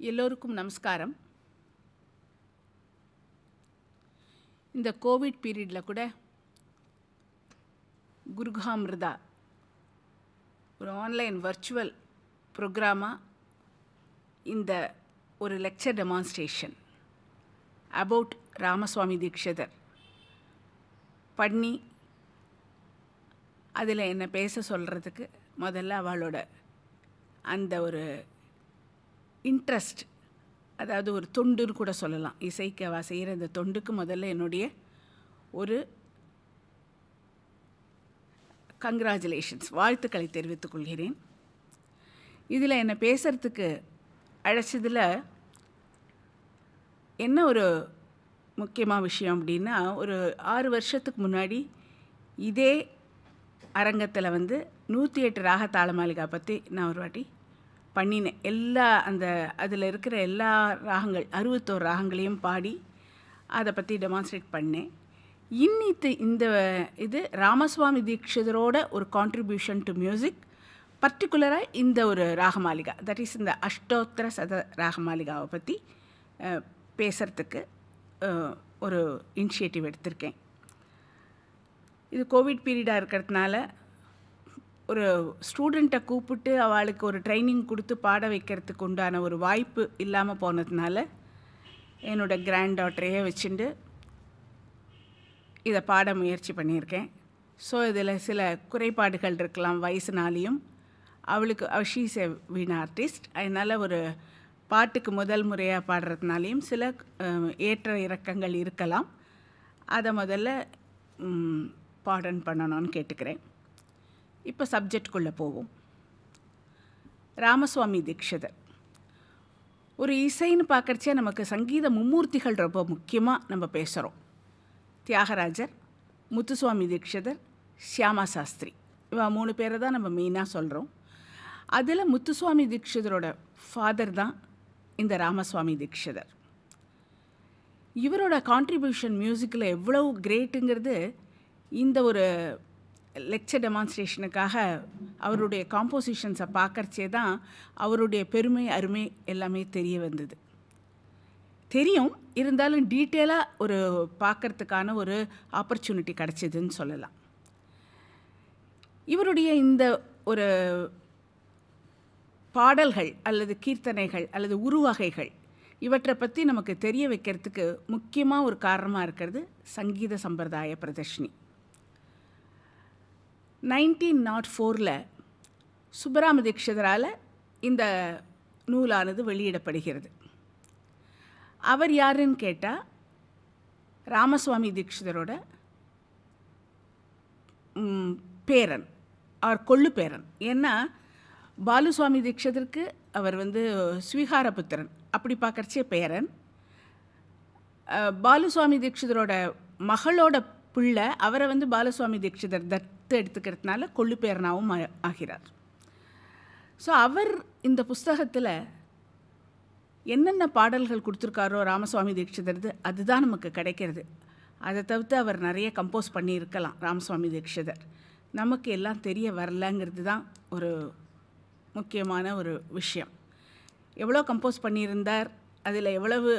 எல்லோருக்கும் நமஸ்காரம். இந்த கோவிட் பீரியடில் கூட குருகாமிருதா ஒரு ஆன்லைன் வர்ச்சுவல் ப்ரோக்ராமாக இந்த ஒரு lecture demonstration about Ramaswami Dikshitar பண்ணி அதில் என்னை பேச சொல்கிறதுக்கு முதல்ல அவளோட அந்த ஒரு இன்ட்ரெஸ்ட், அதாவது ஒரு தொண்டுன்னு கூட சொல்லலாம், இசைக்கு அவள் செய்கிற இந்த தொண்டுக்கு முதல்ல என்னுடைய ஒரு கங்க்ராச்சுலேஷன்ஸ், வாழ்த்துக்களை தெரிவித்துக் கொள்கிறேன். இதில் என்னை பேசுகிறதுக்கு அழைச்சதில் என்ன ஒரு முக்கியமான விஷயம் அப்படின்னா, ஒரு 6 வருஷத்துக்கு முன்னாடி இதே அரங்கத்தில் 108 ராக தாளமாளிகா பற்றி நான் ஒரு வாட்டி பண்ணினேன். அதில் இருக்கிற எல்லா ராகங்கள் 61 ராகங்களையும் பாடி அதை பற்றி டெமான்ஸ்ட்ரேட் பண்ணேன். இந்த இது ராமசுவாமி தீக்ஷிதரோட ஒரு கான்ட்ரிபியூஷன் டு மியூசிக், பர்டிகுலராக இந்த ஒரு ராகமாளிகா, தட் இஸ் இந்த அஷ்டோத்திர சத ராகமாளிகாவை பற்றி பேசுகிறதுக்கு ஒரு இனிஷியேட்டிவ் எடுத்திருக்கேன். இது கோவிட் பீரியடாக இருக்கிறதுனால ஒரு ஸ்டூடெண்ட்டை கூப்பிட்டு அவளுக்கு ஒரு ட்ரைனிங் கொடுத்து பாட வைக்கிறதுக்கு உண்டான ஒரு வாய்ப்பு இல்லாமல் போனதுனால என்னோடய கிராண்ட் டாட்டரையே வச்சுட்டு இதை பாட முயற்சி பண்ணியிருக்கேன். ஸோ இதில் சில குறைபாடுகள் இருக்கலாம், வயசுனாலேயும். She is a veena artist, அதனால் ஒரு பாட்டுக்கு முதல் முறையாக பாடுறதுனாலையும் சில ஏற்ற இறக்கங்கள் இருக்கலாம். அதை முதல்ல பாடன் பண்ணணும்னு கேட்டுக்கிறேன். இப்போ சப்ஜெக்டுக்குள்ளே போவோம். ராமசுவாமி தீக்ஷிதர் ஒரு இசைன்னு பார்க்குறச்சே நமக்கு சங்கீத மும்மூர்த்திகள் ரொம்ப முக்கியமாக நம்ம பேசுகிறோம். தியாகராஜர், முத்துசுவாமி தீக்ஷிதர், ஷியாமா சாஸ்திரி, இவா 3 பேரை தான் நம்ம மெயினாக சொல்கிறோம். அதில் முத்துசுவாமி தீக்ஷிதரோட ஃபாதர் தான் இந்த ராமசுவாமி தீக்ஷிதர். இவரோட கான்ட்ரிபியூஷன் மியூசிக்கில் எவ்வளவு கிரேட்டுங்கிறது இந்த ஒரு லெக்சர் டெமான்ஸ்ட்ரேஷனுக்காக அவருடைய காம்போசிஷன்ஸை பார்க்கறச்சே தான் அவருடைய பெருமை அருமை எல்லாமே தெரிய வந்தது. தெரியும், இருந்தாலும் டீட்டெயிலாக ஒரு பார்க்கறதுக்கான ஒரு ஆப்பர்ச்சுனிட்டி கிடச்சிதுன்னு சொல்லலாம். இவருடைய இந்த ஒரு பாடல்கள் அல்லது கீர்த்தனைகள் அல்லது உருவகைகள் இவற்றை பற்றி நமக்கு தெரிய வைக்கிறதுக்கு முக்கியமாக ஒரு காரணமாக இருக்கிறது சங்கீத சம்பிரதாய பிரதர்ஷினி. 1904 சுப்பராம தீக்ஷிதரால் இந்த நூலானது வெளியிடப்படுகிறது. அவர் யாருன்னு கேட்டால் ராமசுவாமி தீக்ஷிதரோட பேரன், அவர் கொள்ளு பேரன். ஏன்னா பாலுசுவாமி தீக்ஷிதருக்கு அவர் ஸ்வீகாரபுத்திரன், அப்படி பார்க்கறச்சே பேரன். பாலுசுவாமி தீக்ஷிதரோட மகளோட பிள்ளை, அவரை பாலுசுவாமி தீக்ஷிதர் தத்து எடுத்துக்கிறதுனால கொள்ளு பேரனாவும் ஆகிறார். ஸோ அவர் இந்த புஸ்தகத்தில் என்னென்ன பாடல்கள் கொடுத்துருக்காரோ ராமசுவாமி தீக்ஷிதர், அதுதான் நமக்கு கிடைக்கிறது. அதை தவிர்த்து அவர் நிறைய கம்போஸ் பண்ணியிருக்கலாம் ராமசுவாமி தீக்ஷிதர், நமக்கு எல்லாம் தெரிய வரலங்கிறது தான் ஒரு முக்கியமான ஒரு விஷயம். எவ்வளோ கம்போஸ் பண்ணியிருந்தார், அதில் எவ்வளவு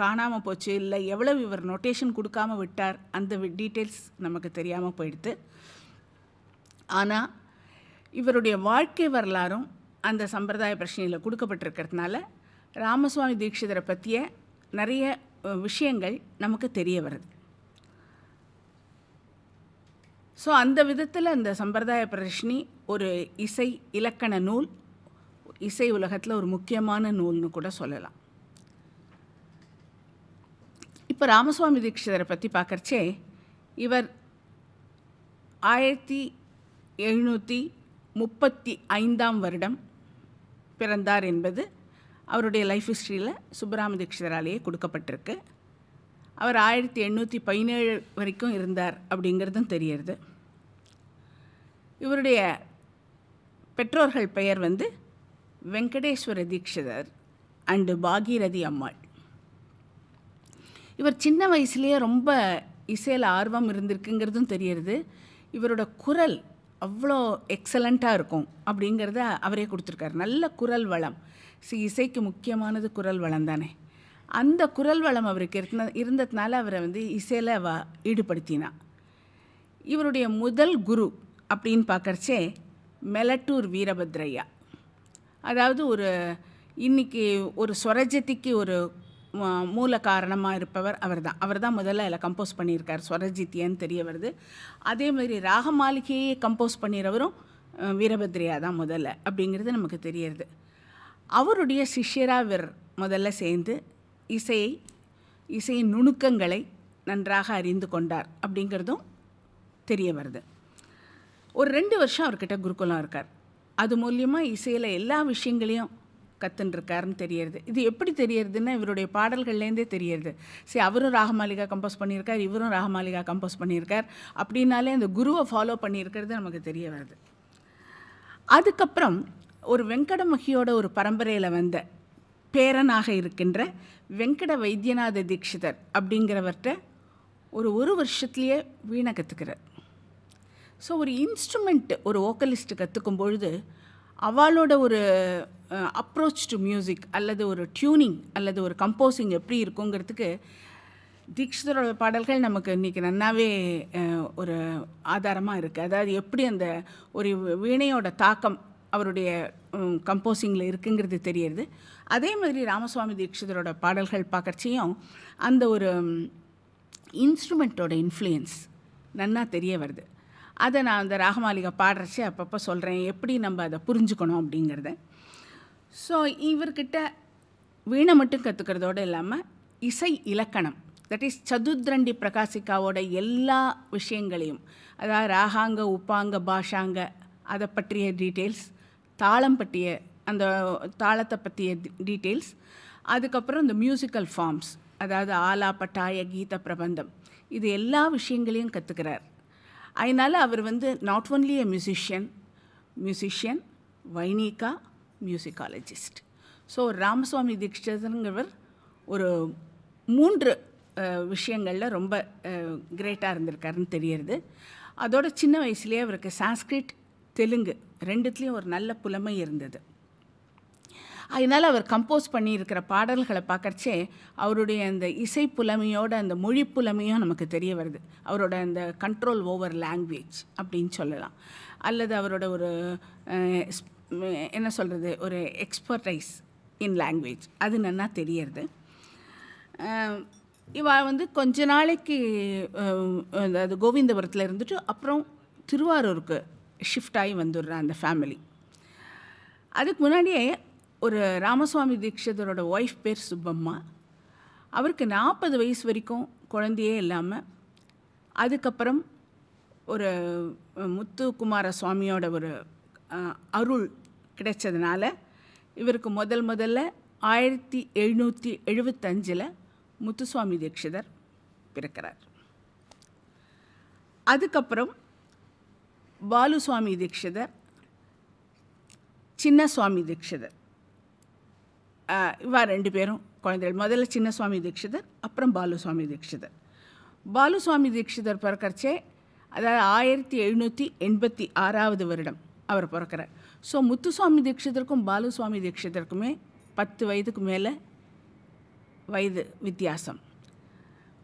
காணாமல் போச்சு, இல்லை எவ்வளவு இவர் நோட்டேஷன் கொடுக்காம விட்டார், அந்த டீட்டெயில்ஸ் நமக்கு தெரியாமல் போயிடுது. ஆனால் இவருடைய வாழ்க்கை வரலாறும் அந்த சம்பிரதாய பிரச்சனையில் கொடுக்கப்பட்டிருக்கிறதுனால ராமசுவாமி தீக்ஷிதரை பற்றிய நிறைய விஷயங்கள் நமக்கு தெரிய வருது. ஸோ அந்த விதத்தில் அந்த சம்பிரதாய பிரதர்ஷினி ஒரு இசை இலக்கண நூல், இசை உலகத்தில் ஒரு முக்கியமான நூல்னு கூட சொல்லலாம். இப்போ ராமசுவாமி தீக்ஷிதரை பற்றி பார்க்குறச்சே, இவர் 1735 பிறந்தார் என்பது அவருடைய லைஃப் ஹிஸ்ட்ரியில் சுப்பராம தீக்ஷிதராலேயே கொடுக்கப்பட்டிருக்கு. அவர் 1817 வரைக்கும் இருந்தார் அப்படிங்கிறதும் தெரியுது. இவருடைய பெற்றோர்கள் பெயர் வெங்கடேஸ்வர தீக்ஷிதர் அண்டு பாகீரதி அம்மாள். இவர் சின்ன வயசுலேயே ரொம்ப இசையில் ஆர்வம் இருந்திருக்குங்கிறதும் தெரியுது. இவரோட குரல் அவ்வளோ எக்ஸலண்ட்டாக இருக்கும் அப்படிங்கிறத அவரே கொடுத்துருக்காரு. நல்ல குரல் வளம். இசைக்கு முக்கியமானது குரல் வளம் தானே. அந்த குரல் வளம் அவருக்கு இருந்ததுனால அவரை வந்து இசையில் ஈடுபடுத்தினா. இவருடைய முதல் குரு அப்படின்னு பார்க்கறச்சே மெலட்டூர் வீரபத்ரையா. அதாவது இன்றைக்கி ஒரு ஸ்வரஜதிக்கு ஒரு மூல காரணமாக இருப்பவர் அவர் தான் முதல்ல அதில் கம்போஸ் பண்ணியிருக்கார். ஸ்வரஜித்தியன்னு தெரிய வருது. அதே மாதிரி ராகமாளிகையே கம்போஸ் பண்ணிடுறவரும் வீரபத்ரையா தான் முதல்ல அப்படிங்கிறது நமக்கு தெரியறது. அவருடைய சிஷ்யராக இவர் முதல்ல சேர்ந்து இசையின் நுணுக்கங்களை நன்றாக அறிந்து கொண்டார் அப்படிங்கிறதும் தெரிய வருது. ஒரு 2 வருஷம் அவர்கிட்ட குருகுலம் இருக்கார். அது மூலியமாக இசையில் எல்லா விஷயங்களையும் கற்றுன்ருக்காருன்னு தெரியறது. இது எப்படி தெரியறதுன்னா இவருடைய பாடல்கள்லேருந்தே தெரியறது. சரி, அவரும் ராகமாளிகா கம்போஸ் பண்ணியிருக்கார், இவரும் ராகமாளிகா கம்போஸ் பண்ணியிருக்கார் அப்படின்னாலே அந்த குருவை ஃபாலோ பண்ணியிருக்கிறது நமக்கு தெரிய வருது. அதுக்கப்புறம் ஒரு வெங்கடமகியோட ஒரு பரம்பரையில் வந்த பேரனாக இருக்கின்ற வெங்கட வைத்தியநாத தீக்ஷிதர் அப்படிங்கிறவர்கிட்ட ஒரு வருஷத்துலேயே வீணை கற்றுக்கிறார். ஸோ ஒரு இன்ஸ்ட்ருமெண்ட் ஒரு வோக்கலிஸ்ட்டு கற்றுக்கும் பொழுது அவளோட ஒரு அப்ரோச் டு மியூசிக் அல்லது ஒரு டியூனிங் அல்லது ஒரு கம்போசிங் எப்படி இருக்குங்கிறதுக்கு தீக்ஷிதரோட பாடல்கள் நமக்கு இன்றைக்கி நன்னாவே ஒரு ஆதாரமாக இருக்குது. அதாவது எப்படி அந்த ஒரு வீணையோட தாக்கம் அவருடைய கம்போசிங்கில் இருக்குங்கிறது தெரியுது. அதே மாதிரி ராமசுவாமி தீக்ஷிதரோட பாடல்கள் பார்க்கறச்சையும் அந்த ஒரு இன்ஸ்ட்ருமெண்ட்டோட இன்ஃப்ளூயன்ஸ் நன்னா தெரிய வருது. அதை நான் அந்த ராகமாளிகை பாடுறச்சே அப்பப்போ சொல்கிறேன், எப்படி நம்ம அதை புரிஞ்சுக்கணும் அப்படிங்கிறத. ஸோ இவர்கிட்ட வீணை மட்டும் கற்றுக்கிறதோடு இல்லாமல் இசை இலக்கணம், தட் இஸ் சதுத்ரண்டி பிரகாசிக்காவோட எல்லா விஷயங்களையும், அதாவது ராகாங்க உப்பாங்க பாஷாங்க அதை பற்றிய டீட்டெயில்ஸ், தாளம் பற்றிய அந்த தாளத்தை பற்றிய டீட்டெயில்ஸ், அதுக்கப்புறம் இந்த மியூசிக்கல் ஃபார்ம்ஸ், அதாவது ஆலா பட்டாய கீத பிரபந்தம், இது எல்லா விஷயங்களையும் கற்றுக்கிறார். அதனால் அவர் வந்து not only a musician, vainika, musicologist. So Ramaswamy தீக்ஷிதருங்கிறவர் ஒரு 3 விஷயங்களில் ரொம்ப கிரேட்டாக இருந்திருக்காருன்னு தெரியறது. அதோட சின்ன வயசுலேயே அவருக்கு சான்ஸ்கிரிட், தெலுங்கு 2த்துலேயும் ஒரு நல்ல புலமை இருந்தது. அதனால் அவர் கம்போஸ் பண்ணியிருக்கிற பாடல்களை பார்க்கறச்சே அவருடைய அந்த இசை புலமையோட அந்த மொழி புலமையும் நமக்கு தெரிய வருது. அவரோட அந்த கண்ட்ரோல் ஓவர் லாங்குவேஜ் அப்படின்னு சொல்லலாம், அல்லது அவரோட ஒரு என்ன சொல்கிறது, ஒரு எக்ஸ்பர்டைஸ் இன் லாங்குவேஜ், அது நன்னா தெரியறது. வந்து கொஞ்ச நாளைக்கு அது கோவிந்தபுரத்தில் இருந்துட்டு அப்புறம் திருவாரூருக்கு ஷிஃப்ட் ஆகி வந்துடுறான் அந்த ஃபேமிலி. அதுக்கு முன்னாடியே ஒரு ராமசுவாமி தீக்ஷிதரோட ஒய்ஃப் பேர் சுப்பம்மா. அவருக்கு 40 வயசு வரைக்கும் குழந்தையே இல்லாமல் அதுக்கப்புறம் ஒரு முத்துக்குமார சுவாமியோட ஒரு அருள் கிடைச்சதுனால இவருக்கு முதல்ல 1775 முத்துசுவாமி தீக்ஷிதர் பிறக்கிறார். அதுக்கப்புறம் பாலுசுவாமி தீக்ஷிதர், சின்ன சுவாமி தீக்ஷிதர், இவா 2 பேரும் குழந்தைகள். முதல்ல சின்ன சுவாமி தீக்ஷிதர், அப்புறம் பாலுசுவாமி தீக்ஷிதர். பாலுசுவாமி தீக்ஷிதர் பிறக்கறச்சே அதாவது 1786 வருடம் அவர் பிறக்கிறார். ஸோ முத்துசுவாமி தீக்ஷிதருக்கும் பாலுசுவாமி தீக்ஷிதருக்குமே 10 வயதுக்கு மேலே வயது வித்தியாசம்.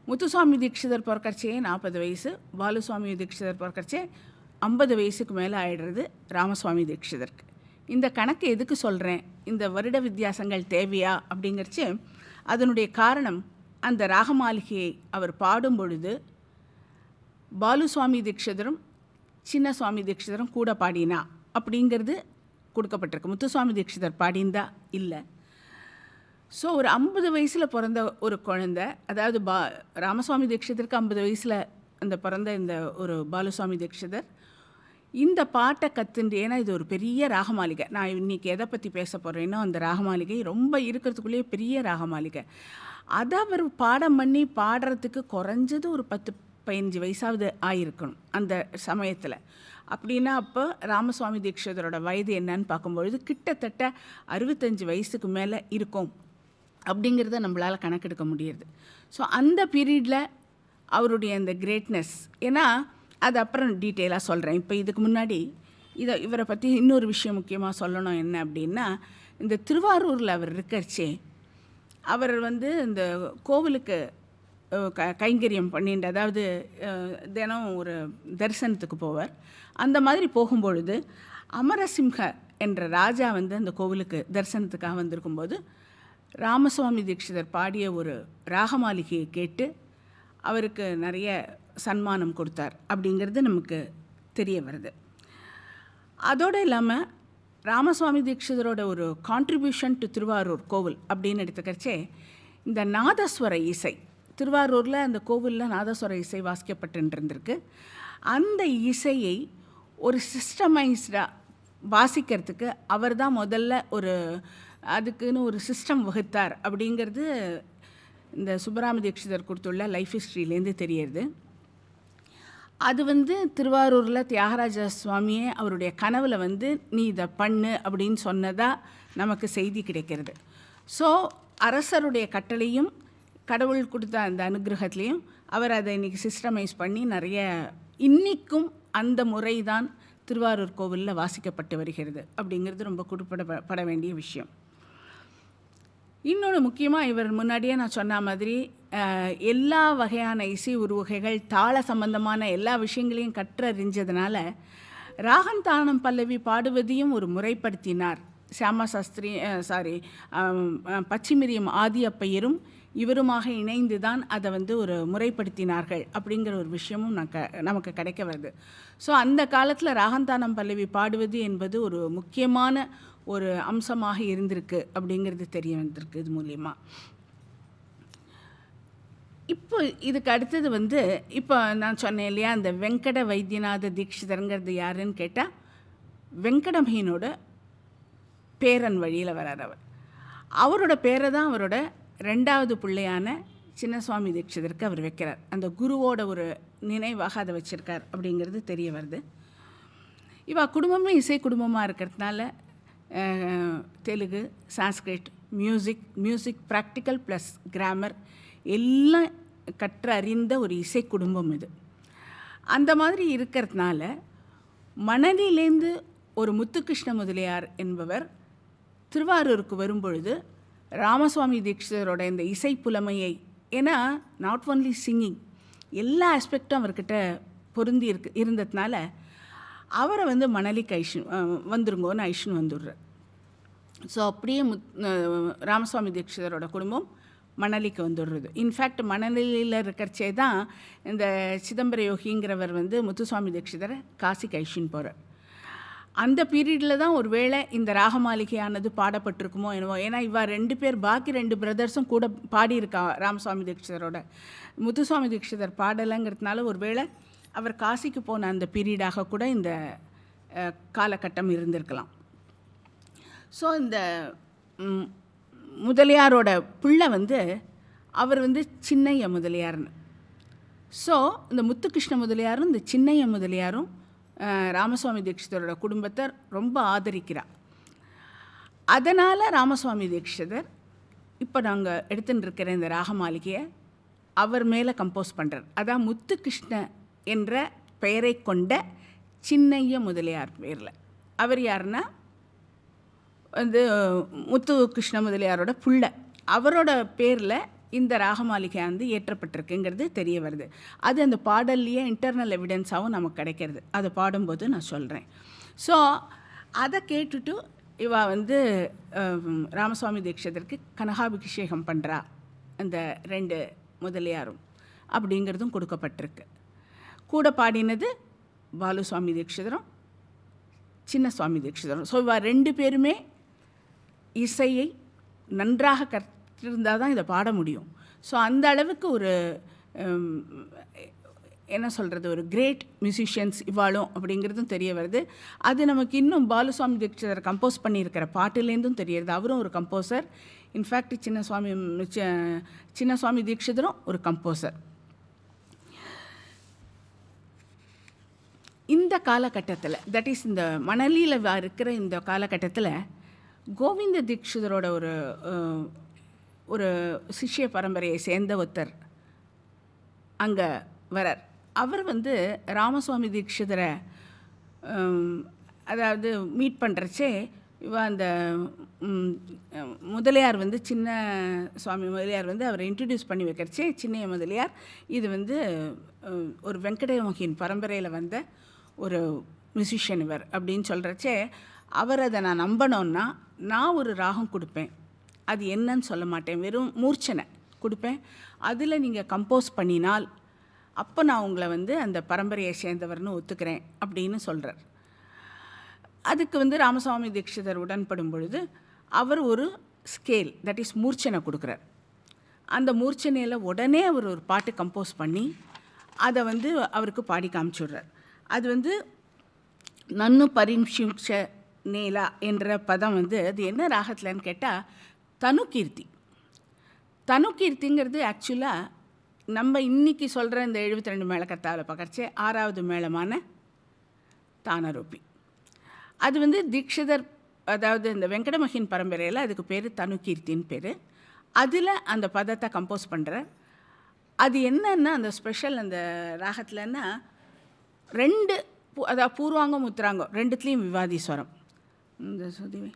முத்துசுவாமி தீக்ஷிதர் பிறக்கறச்சே 40 வயசு, பாலுசுவாமி தீக்ஷிதர் பிறக்கறச்சே 50 வயசுக்கு மேலே ஆயிடுறது ராமசுவாமி தீக்ஷிதருக்கு. இந்த கணக்கு எதுக்கு சொல்கிறேன், இந்த வருட வித்தியாசங்கள் தேவையா அப்படிங்கிறச்சு அதனுடைய காரணம், அந்த ராகமாளிகையை அவர் பாடும் பொழுது பாலுசுவாமி தீக்ஷிதரும் சின்ன சுவாமி தீக்ஷிதரும் கூட பாடினா அப்படிங்கிறது கொடுக்கப்பட்டிருக்கு. முத்துசுவாமி தீக்ஷிதர் பாடிந்தா இல்லை. ஸோ ஒரு 50 வயசில் பிறந்த ஒரு குழந்தை, அதாவது ராமசுவாமி தீக்ஷிதருக்கு 50 வயசில் அந்த பிறந்த இந்த ஒரு பாலுசுவாமி தீக்ஷிதர் இந்த பாட்டை கற்றுண்டு, ஏன்னா இது ஒரு பெரிய ராகமாளிகை. நான் இன்றைக்கி எதை பற்றி பேச போகிறேன்னா அந்த ராகமாளிகை ரொம்ப இருக்கிறதுக்குள்ளேயே பெரிய ராகமாளிகை. அதை அவர் பாடம் பண்ணி பாடுறதுக்கு குறைஞ்சது ஒரு 10-15 வயசாவது ஆகியிருக்கணும் அந்த சமயத்தில். அப்படின்னா அப்போ ராமசுவாமி தீக்ஷிதரோட வயது என்னன்னு பார்க்கும்பொழுது கிட்டத்தட்ட 65 வயசுக்கு மேலே இருக்கும் அப்படிங்கிறத நம்மளால் கணக்கெடுக்க முடியுது. ஸோ அந்த பீரியடில் அவருடைய அந்த கிரேட்னஸ், ஏன்னா அது அப்புறம் டீட்டெயிலாக சொல்கிறேன். இப்போ இதுக்கு முன்னாடி இவரை பற்றி இன்னொரு விஷயம் முக்கியமாக சொல்லணும். என்ன அப்படின்னா, இந்த திருவாரூரில் அவர் இருக்கறச்சே அவர் வந்து இந்த கோவிலுக்கு கைங்கரியம் பண்ணிட்டு, அதாவது தினம் ஒரு தரிசனத்துக்கு போவார். அந்த மாதிரி போகும்பொழுது அமரசிம்ஹ என்ற ராஜா வந்து அந்த கோவிலுக்கு தரிசனத்துக்காக வந்திருக்கும்போது ராமசுவாமி தீட்சிதர் பாடிய ஒரு ராகமாளிகையை கேட்டு அவருக்கு நிறைய சன்மானம் கொடுத்தார் அப்படிங்கிறது நமக்கு தெரிய வருது. அதோடு இல்லாமல் ராமசுவாமி தீட்சிதரோட ஒரு கான்ட்ரிபியூஷன் டு திருவாரூர் கோவில் அப்படின்னு எடுத்துக்கிறச்சே இந்த நாதஸ்வர இசை, திருவாரூரில் அந்த கோவிலில் நாதஸ்வர இசை வாசிக்கப்பட்டுருந்துருக்கு. அந்த இசையை ஒரு சிஸ்டமைஸ்டாக வாசிக்கிறதுக்கு அவர் தான் முதல்ல அதுக்குன்னு ஒரு சிஸ்டம் வகுத்தார் அப்படிங்கிறது இந்த சுப்பராம தீட்சிதர் கொடுத்துள்ள லைஃப் ஹிஸ்ட்ரியிலேருந்து தெரியுது. அது வந்து திருவாரூரில் தியாகராஜ சுவாமியே அவருடைய கனவில் வந்து நீ இதை பண்ணு அப்படின்னு சொன்னதாக நமக்கு செய்தி கிடைக்கிறது. ஸோ அரசருடைய கட்டளையும் கடவுள் கொடுத்த அந்த அனுகிரகத்துலேயும் அவர் அதை இன்றைக்கி சிஸ்டமைஸ் பண்ணி நிறைய இன்றைக்கும் அந்த முறை தான் திருவாரூர் கோவிலில் வாசிக்கப்பட்டு வருகிறது அப்படிங்கிறது ரொம்ப குறிப்பிடப்பட வேண்டிய விஷயம். இன்னொன்று முக்கியமாக, இவர் முன்னாடியே நான் சொன்ன மாதிரி எல்லா வகையான இசை உருவகைகள், தாள சம்பந்தமான எல்லா விஷயங்களையும் கற்றறிஞ்சதுனால ராகம் தானம் பல்லவி பாடுவதையும் ஒரு முறைப்படுத்தினார். சியாமா சாஸ்திரி பச்சிமிரியம் ஆதி அப்பையரும் இவருமாக இணைந்து தான் அதை வந்து ஒரு முறைப்படுத்தினார்கள் அப்படிங்கிற ஒரு விஷயமும் நமக்கு கிடைக்க வருது. ஸோ அந்த காலத்தில் ராகந்தானம் பல்லவி பாடுவது என்பது ஒரு முக்கியமான ஒரு அம்சமாக இருந்திருக்கு அப்படிங்கிறது தெரிய வந்திருக்கு இது மூலியமாக. இப்போ இதுக்கு அடுத்தது வந்து, இப்போ நான் சொன்னேன் இல்லையா, அந்த வெங்கட வைத்தியநாத தீட்சிதருங்கிறது யாருன்னு கேட்டால் வெங்கடமீனோட பேரன் வழியில் வரார். அவரோட பேரை தான் அவரோட 2வது பிள்ளையான சின்னசுவாமி தீட்சிதருக்கு அவர் வைக்கிறார். அந்த குருவோட ஒரு நினைவாக அதை வச்சுருக்கார் அப்படிங்கிறது தெரிய வருது. இவா குடும்பமே இசை குடும்பமாக இருக்கிறதுனால Telugu, Sanskrit, music practical plus grammar எல்லாம் கற்று அறிந்த ஒரு இசை குடும்பம் இது. அந்த மாதிரி இருக்கிறதுனால மணலிலேருந்து ஒரு முத்துகிருஷ்ண முதலியார் என்பவர் திருவாரூருக்கு வரும்பொழுது ராமசுவாமி தீட்சிதரோட இந்த இசை புலமையை, ஏன்னா நாட் ஒன்லி சிங்கிங், எல்லா ஆஸ்பெக்டும் அவர்கிட்ட பொருந்தி இருந்ததுனால அவரை வந்து மணலிக்கு வந்துருங்கோன்னு ஐஷன் வந்துடுறார். ஸோ அப்படியே ராமசுவாமி தீட்சிதரோட குடும்பம் மணலிக்கு வந்துடுறது. இன்ஃபேக்ட் மணலியில் இருக்கிறச்சே தான் இந்த சிதம்பர யோகிங்கிறவர் வந்து முத்துசுவாமி தீட்சிதரை காசிக்கு ஐஷன் போகிறார். அந்த பீரியடில் தான் ஒரு வேளை இந்த ராகமாளிகையானது பாடப்பட்டிருக்குமோ என்னவோ. ஏன்னா இவா 2 பேர், பாக்கி 2 பிரதர்ஸும் கூட பாடியிருக்கா ராமசுவாமி தீட்சிதரோட. முத்துசுவாமி தீட்சிதர் பாடலைங்கிறதுனால ஒரு வேளை அவர் காசிக்கு போன அந்த பீரியடாக கூட இந்த காலகட்டம் இருந்திருக்கலாம். ஸோ இந்த முதலியாரோட பிள்ளை வந்து அவர் வந்து சின்னைய முதலியார்னு. ஸோ இந்த முத்துகிருஷ்ண முதலியாரும் இந்த சின்னைய முதலியாரும் ராமசுவாமி தீட்சிதரோட குடும்பத்தை ரொம்ப ஆதரிக்கிறார். அதனால் ராமசுவாமி தீட்சிதர் இப்போ நாங்கள் எடுத்துன்னு இருக்கிற இந்த ராகமாளிகையை அவர் மேலே கம்போஸ் பண்ணுறார். அதான் முத்துகிருஷ்ண என்ற பெயரை கொண்ட சின்னைய முதலியார் பேரில். அவர் யாருன்னா வந்து முத்துகிருஷ்ண முதலியாரோட புள்ள. அவரோட பேரில் இந்த ராகமாளிகை வந்து ஏற்றப்பட்டிருக்குங்கிறது தெரிய வருது. அது அந்த பாடல்லையே இன்டர்னல் எவிடன்ஸாகவும் நமக்கு கிடைக்கிறது. அதை பாடும்போது நான் சொல்கிறேன். ஸோ அதை கேட்டுட்டு இவா வந்து ராமசுவாமி தீட்சிதருக்கு கனகாபிஷேகம் பண்ணுறா அந்த 2 முதலியாரும் அப்படிங்கிறதும் கொடுக்கப்பட்டிருக்கு. கூட பாடினது பாலுசுவாமி தீட்சிதரும் சின்னசுவாமி தீட்சிதரும். ஸோ இவா 2 பேருமே இசையை நன்றாக கற்றிருந்தால் தான் இதை பாட முடியும். ஸோ அந்த அளவுக்கு ஒரு என்ன சொல்கிறது, ஒரு கிரேட் மியூசிஷியன்ஸ் இவாளும் அப்படிங்கிறதும் தெரிய வருது. அது நமக்கு இன்னும் பாலுசுவாமி தீட்சிதர் கம்போஸ் பண்ணியிருக்கிற பாட்டுலேருந்தும் தெரியுது. அவரும் ஒரு கம்போசர். இன்ஃபேக்ட் சின்னசுவாமி தீட்சிதரும் ஒரு கம்போசர். இந்த காலகட்டத்தில், தட் இஸ் இந்த மணலியில் இருக்கிற இந்த காலகட்டத்தில் கோவிந்த தீட்சிதரோட ஒரு சிஷ்ய பரம்பரையை சேர்ந்த ஒருத்தர் அங்கே வரார். அவர் வந்து ராமசுவாமி தீக்ஷிதரை அதாவது மீட் பண்ணுறச்சே அந்த முதலியார் வந்து சின்ன சுவாமி முதலியார் வந்து அவரை இன்ட்ரடியூஸ் பண்ணி வைக்கிறச்சே சின்னைய முதலியார் இது வந்து ஒரு வெங்கடமோகின் பரம்பரையில் வந்த ஒரு மியூசிஷியன் இவர் அப்படின்னு சொல்கிறச்சே அவர் அதை நான் நம்பணுன்னா நான் ஒரு ராகம் கொடுப்பேன், அது என்னன்னு சொல்ல மாட்டேன், வெறும் மூர்ச்சனை கொடுப்பேன், அதில் நீங்கள் கம்போஸ் பண்ணினால் அப்போ நான் உங்களை வந்து அந்த பரம்பரையை சேர்ந்தவர்னு ஒத்துக்கிறேன் அப்படின்னு சொல்கிறார். அதுக்கு வந்து ராமசுவாமி தீக்ஷிதர் உடன்படும் பொழுது அவர் ஒரு ஸ்கேல், தட் இஸ் மூர்ச்சனை கொடுக்குறார். அந்த மூர்ச்சனையில் உடனே அவர் ஒரு பாட்டு கம்போஸ் பண்ணி அதை வந்து அவருக்கு பாடி காமிச்சுடுறார். அது வந்து நன்னு பரிம்ஷிஷ நேலா என்ற பதம் வந்து அது என்ன ராகத்தில்னு கேட்டால் தனுகீர்த்தி. தனுகீர்த்திங்கிறது ஆக்சுவலாக நம்ம இன்றைக்கி சொல்கிற இந்த 72 மேளக்கர்த்தாவில் பார்க்கறச்சே 6வது மேளமான தானரூபி. அது வந்து தீக்ஷிதர் அதாவது இந்த வெங்கடமோகின் பரம்பரையில் அதுக்கு பேர் தனுகீர்த்தின்னு பேர். அதில் அந்த பதத்தை கம்போஸ் பண்ணுற அது என்னன்னா அந்த ஸ்பெஷல் அந்த ராகத்தில்னா 2 அதாவது பூர்வாங்கம் உத்தராங்கம் ரெண்டுத்துலேயும் விவாதி ஸ்வரம். இந்த சுதிவை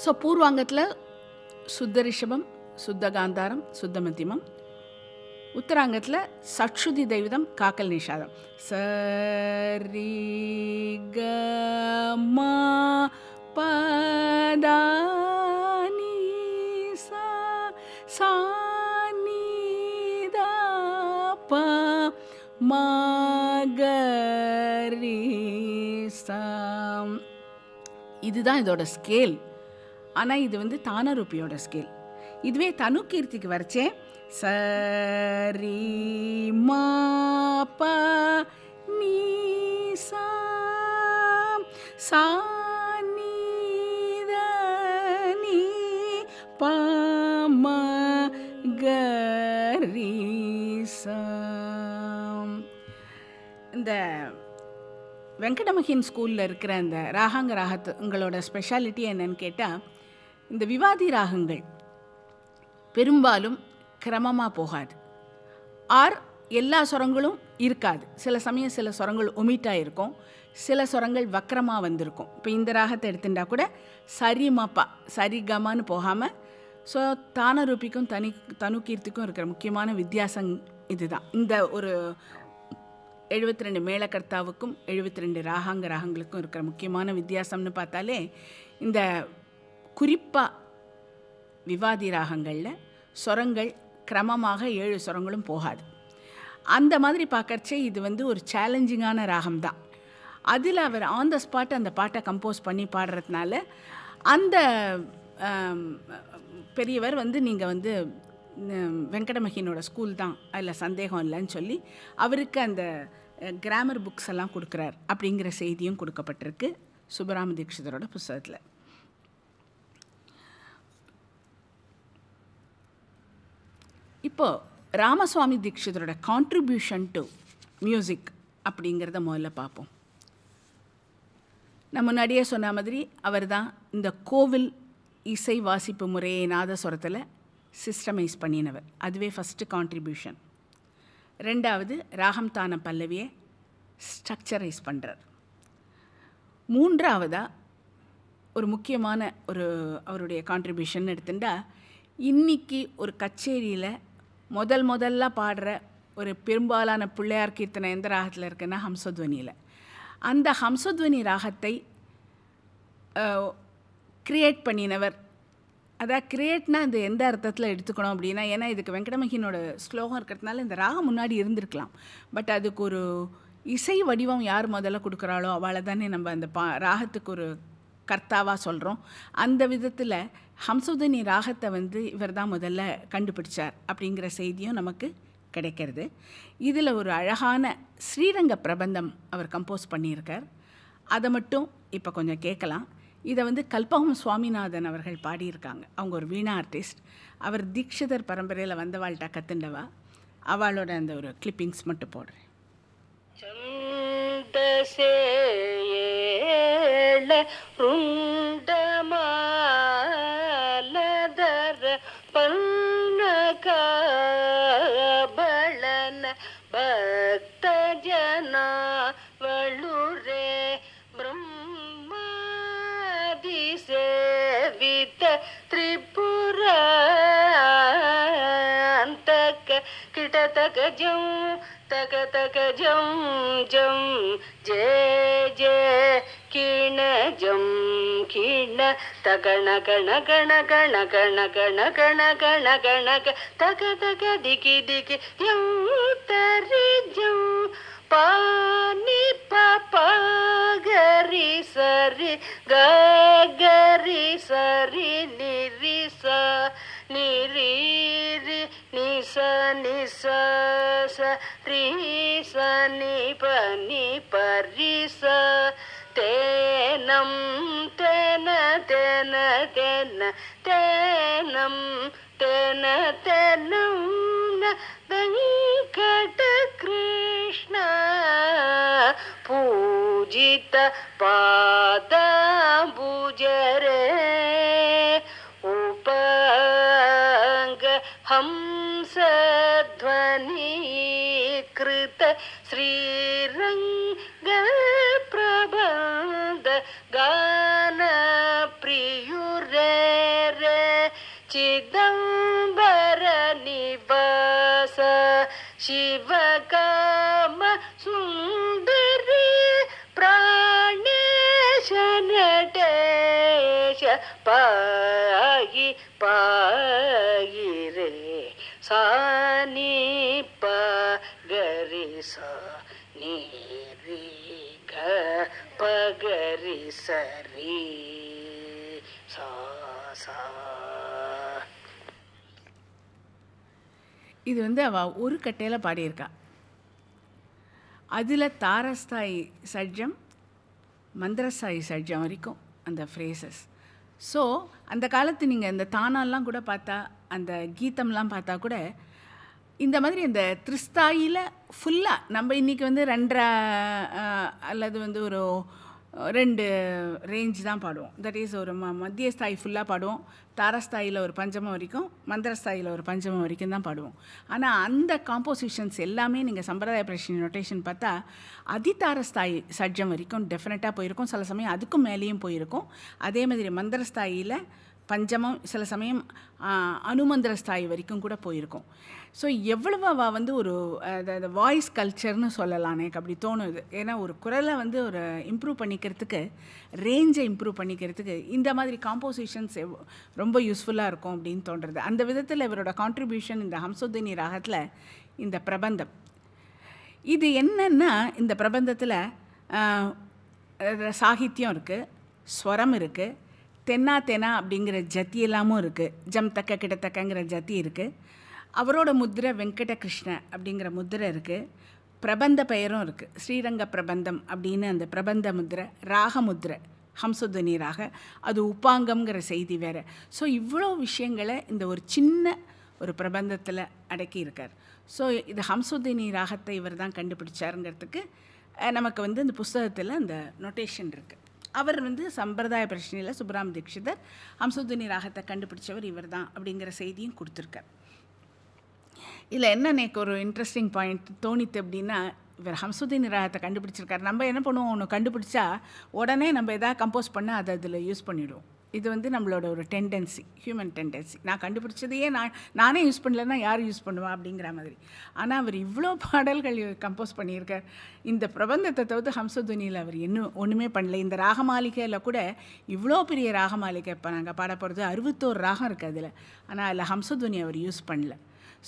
ஸோ பூர்வாங்கத்தில் சுத்த ரிஷபம், சுத்த காந்தாரம், சுத்த மத்தியமம். உத்தராங்கத்தில் சட்சுதி தெய்வதம், காக்கல் நிஷாதம். சரி க ம ப த நீ சா சா நீ த ப ம க ரி சா. இதுதான் இதோட ஸ்கேல். ஆனால் இது வந்து தானரூபியோட ஸ்கேல். இதுவே தனுகீர்த்திக்கு வரைச்சே சரி மா ப நீ சா சா நீ த நீ ப ம க ரி சா. இந்த வெங்கடமோகின் ஸ்கூலில் இருக்கிற அந்த ராகாங்க ராகத்துங்களோட ஸ்பெஷாலிட்டி என்னன்னு கேட்டால் இந்த விவாதி ராகங்கள் பெரும்பாலும் கிரமமாக போகாது, ஆர் எல்லா சொரங்களும் இருக்காது. சில சமயம் சில சொரங்கள் ஒமிட்டாக இருக்கும், சில சொரங்கள் வக்கரமாக வந்திருக்கும். இப்போ இந்த ராகத்தை எடுத்துட்டா கூட சரி மப்பா சரி கமான்னு போகாமல். ஸோ தானரூபிக்கும் தனுகீர்த்திக்கும் இருக்கிற முக்கியமான வித்தியாசம் இதுதான். இந்த ஒரு 72 மேளக்கர்த்தாவுக்கும் 72 ராகங்களுக்கும் இருக்கிற முக்கியமான வித்தியாசம்னு பார்த்தாலே இந்த குறிப்பாக விவாதி ராகங்களில் சொரங்கள் கிரமமாக 7 சொரங்களும் போகாது. அந்த மாதிரி பார்க்கறச்சே இது வந்து ஒரு சேலஞ்சிங்கான ராகம்தான். அதில் அவர் ஆன் த ஸ்பாட் அந்த பாட்டை கம்போஸ் பண்ணி பாடுறதுனால அந்த பெரியவர் வந்து நீங்கள் வந்து வெங்கடமோகினோட ஸ்கூல் தான், அதில் சந்தேகம் இல்லைன்னு சொல்லி அவருக்கு அந்த கிராமர் புக்ஸ் எல்லாம் கொடுக்குறார் அப்படிங்கிற செய்தியும் கொடுக்கப்பட்டிருக்கு சுப்பராம தீக்ஷிதரோட புஸ்தகத்தில். இப்போது ராமசுவாமி தீக்ஷிதரோட கான்ட்ரிபியூஷன் டு மியூசிக் அப்படிங்கிறத முதல்ல பார்ப்போம். நான் முன்னாடியே சொன்ன மாதிரி அவர் தான் இந்த கோவில் இசை வாசிப்பு முறையை நாதஸ்வரத்தில் சிஸ்டமைஸ் பண்ணினவர். அதுவே ஃபஸ்ட்டு கான்ட்ரிபியூஷன். 2வது ராகம் தான பல்லவியை ஸ்ட்ரக்சரைஸ் பண்ணுறார். 3வதாக ஒரு முக்கியமான ஒரு அவருடைய கான்ட்ரிபியூஷன் எடுத்துட்டா இன்றைக்கி ஒரு கச்சேரியில் முதல்ல பாடுற ஒரு பெரும்பாலான பிள்ளையார் கீர்த்தனை எந்த ராகத்தில் இருக்குன்னா ஹம்சத்வனியில். அந்த ஹம்சத்வனி ராகத்தை க்ரியேட் பண்ணினவர். அதான் கிரியேட்னா இது எந்த அர்த்தத்தில் எடுத்துக்கணும் அப்படின்னா, ஏன்னா இதுக்கு வெங்கடமோகினோட ஸ்லோகம் இருக்கிறதுனால இந்த ராகம் முன்னாடி இருந்திருக்கலாம், பட் அதுக்கு ஒரு இசை வடிவம் யார் முதல்ல கொடுக்குறாளோ அவளை தானே நம்ம அந்த ராகத்துக்கு ஒரு கர்த்தாவாக சொல்கிறோம். அந்த விதத்தில் ஹம்சத்வனி ராகத்தை வந்து இவர் தான் முதல்ல கண்டுபிடிச்சார் அப்படிங்கிற செய்தியும் நமக்கு கிடைக்கிறது. இதில் ஒரு அழகான ஸ்ரீரங்க பிரபந்தம் அவர் கம்போஸ் பண்ணியிருக்கார். அதை மட்டும் இப்போ கொஞ்சம் கேட்கலாம். இதை வந்து கல்பகம் சுவாமிநாதன் அவர்கள் பாடியிருக்காங்க. அவங்க ஒரு வீணா ஆர்டிஸ்ட். அவர் தீக்ஷிதர் பரம்பரையில் வந்தவாள்கிட்ட கற்றுண்டவா. அவளோட அந்த ஒரு கிளிப்பிங்ஸ் மட்டும் போடுறேன். ಸೇಯೇಳ ರುಂಡಮಾಲದರ ಪನ್ನಕ ಬಳನ ಭಕ್ತ ಜನ ವಳುರೆ ಬ್ರಹ್ಮಾದಿ ಸೇವಿತ ತ್ರಿಪುರ ಅಂತಕ ಕಿಟತಕ ಜಂ ತಕ ತಕ ಜಂ ಜಂ ಜಯ ಜಯ ಕಿಣ ಜಂ ಕಿಣ ತಗಣ ಗಣ ಗಣ ಗಣ ಗಣ ಗಣ ಗಣ ಗಣ ಗಣ ತಕ ತಕ ದಿಕಿ ದಿಕಿ ಯಂ ತರಿ ಜಂ ಪಾನಿ ಪಾಪ ಗರಿ ಸರಿ ಗರಿ ಸರಿ ನಿರಿ ಸ ನಿರಿ ರಿ ನಿಸ ನಿಸ ಸ ರಿ ಸ ನಿ ಪ ನಿ ಪರಿ ಸ ತೇನಂ ತೇನ ತೇನ ತೇನ ತೇನಂ ತೇನ ತೇನಂ ವೆಂಕಟ ಕೃಷ್ಣ ಪೂಜಿತ ಪಾದಾಂಬುಜರೆ ಉಪಂಗ ಹಂಸಧ್ವನೀಕೃತ ಶ್ರೀರಂಗ ಪ್ರಬಂಧ ಗಾನ ಪ್ರಿಯುರೇ ಚಿದಂಬರ ನಿವಾಸ ಶಿವಕಾಮ ಸುಂದರಿ ಪ್ರಾಣೇಶ ನಟೇಶ ಪಾಯಿ ಪಾಯಿ ರೇ ಸಾನಿ ಪ ಗರಿ ಸ ನೀ ರಿ ಗ ಪ ಗರಿ ಸರಿ ಸಾ ಸಾ. இது வந்து அவள் ஒரு கட்டையில் பாடியிருக்கா. அதில் தாரஸ்தாயி சட்ஜம் மந்திரஸ்தாயி சட்ஜம் வரைக்கும் அந்த ஃப்ரேசஸ். ஸோ அந்த காலத்து நீங்கள் இந்த தானாலாம் கூட பார்த்தா, அந்த கீதம்லாம் பார்த்தா கூட இந்த மாதிரி இந்த திரிஸ்தாயில் ஃபுல்லாக நம்ம இன்றைக்கி வந்து 2.5 அல்லது வந்து ஒரு 2 ரேஞ்ச் தான் பாடுவோம். தட் இஸ் ஒரு மத்திய ஸ்தாயி ஃபுல்லாக பாடுவோம், தாரஸ்தாயில் ஒரு பஞ்சமம் வரைக்கும், மந்திரஸ்தாயில் ஒரு பஞ்சமம் வரைக்கும் தான் பாடுவோம். ஆனால் அந்த காம்போசிஷன்ஸ் எல்லாமே நீங்கள் சம்பிரதாய பிரஷ்னி நொட்டேஷன் பார்த்தா அதிதாரஸ்தாயி சட்ஜம் வரைக்கும் டெஃபினட்டாக போயிருக்கும், சில சமயம் அதுக்கும் மேலேயும் போயிருக்கும். அதே மாதிரி மந்திரஸ்தாயில் பஞ்சமம், சில சமயம் அனுமந்திரஸ்தாயி வரைக்கும் கூட போயிருக்கும். ஸோ எவ்வளவு அவள் வந்து ஒரு வாய்ஸ் கல்ச்சர்னு சொல்லலாம், எனக்கு அப்படி தோணுது. ஏன்னா ஒரு குரலை வந்து ஒரு இம்ப்ரூவ் பண்ணிக்கிறதுக்கு, ரேஞ்சை இம்ப்ரூவ் பண்ணிக்கிறதுக்கு இந்த மாதிரி காம்போசிஷன்ஸ் ரொம்ப யூஸ்ஃபுல்லாக இருக்கும் அப்படின்னு தோன்றுறது. அந்த விதத்தில் இவரோட கான்ட்ரிபியூஷன் இந்த ஹம்சோதினி ராகத்தில் இந்த பிரபந்தம். இது என்னன்னா, இந்த பிரபந்தத்தில் சாகித்யம் இருக்குது, ஸ்வரம் இருக்குது, தென்னா தெனா அப்படிங்கிற ஜத்தி எல்லாமும் இருக்குது, ஜம் தக்க கிட்டத்தக்கங்கிற ஜத்தி இருக்குது, அவரோட முத்திரை வெங்கட கிருஷ்ண அப்படிங்கிற முத்திரை இருக்குது, பிரபந்த பெயரும் இருக்குது, ஸ்ரீரங்க பிரபந்தம் அப்படின்னு அந்த பிரபந்த முத்திரை, ராக முத்திரை ஹம்சோதினி ராக, அது உப்பாங்கம்ங்கிற செய்தி வேறு. ஸோ இவ்வளோ விஷயங்களை இந்த ஒரு சின்ன ஒரு பிரபந்தத்தில் அடக்கியிருக்கார். ஸோ இது ஹம்சோதினி ராகத்தை இவர் தான் கண்டுபிடிச்சாருங்கிறதுக்கு நமக்கு வந்து இந்த புஸ்தகத்தில் அந்த நொட்டேஷன் இருக்குது. அவர் வந்து சம்பிரதாய பிரச்சனையில் சுப்ராம் தீக்ஷிதர் ஹம்சோதினி ராகத்தை கண்டுபிடிச்சவர் இவர் தான் அப்படிங்கிற செய்தியும் கொடுத்துருக்கார். இதில் என்ன எனக்கு ஒரு இன்ட்ரெஸ்டிங் பாயிண்ட் தோணித்து அப்படின்னா, இவர் ஹம்சோதினி ராகத்தை கண்டுபிடிச்சிருக்காரு. நம்ம என்ன பண்ணுவோம், ஒன்று கண்டுபிடிச்சா உடனே நம்ம எதாவது கம்போஸ் பண்ண அதை அதில் யூஸ் பண்ணிவிடுவோம். இது வந்து நம்மளோட ஒரு டெண்டன்சி, ஹியூமன் டெண்டன்சி. நான் கண்டுபிடிச்சதையே நானே யூஸ் பண்ணலன்னா யார் யூஸ் பண்ணுவா அப்படிங்கிற மாதிரி. ஆனால் அவர் இவ்வளோ பாடல்கள் கம்போஸ் பண்ணியிருக்கார். இந்த பிரபந்தத்தை தவிர்த்து ஹம்சோதினியில் அவர் இன்னும் ஒன்றுமே பண்ணல. இந்த ராகமாளிகையில் கூட இவ்வளோ பெரிய ராகமாளிகை இப்போ நாங்கள் பாட போகிறது 61 ராகம் இருக்குது அதில். ஆனால் அதில் ஹம்சோதினி அவர் யூஸ் பண்ணல.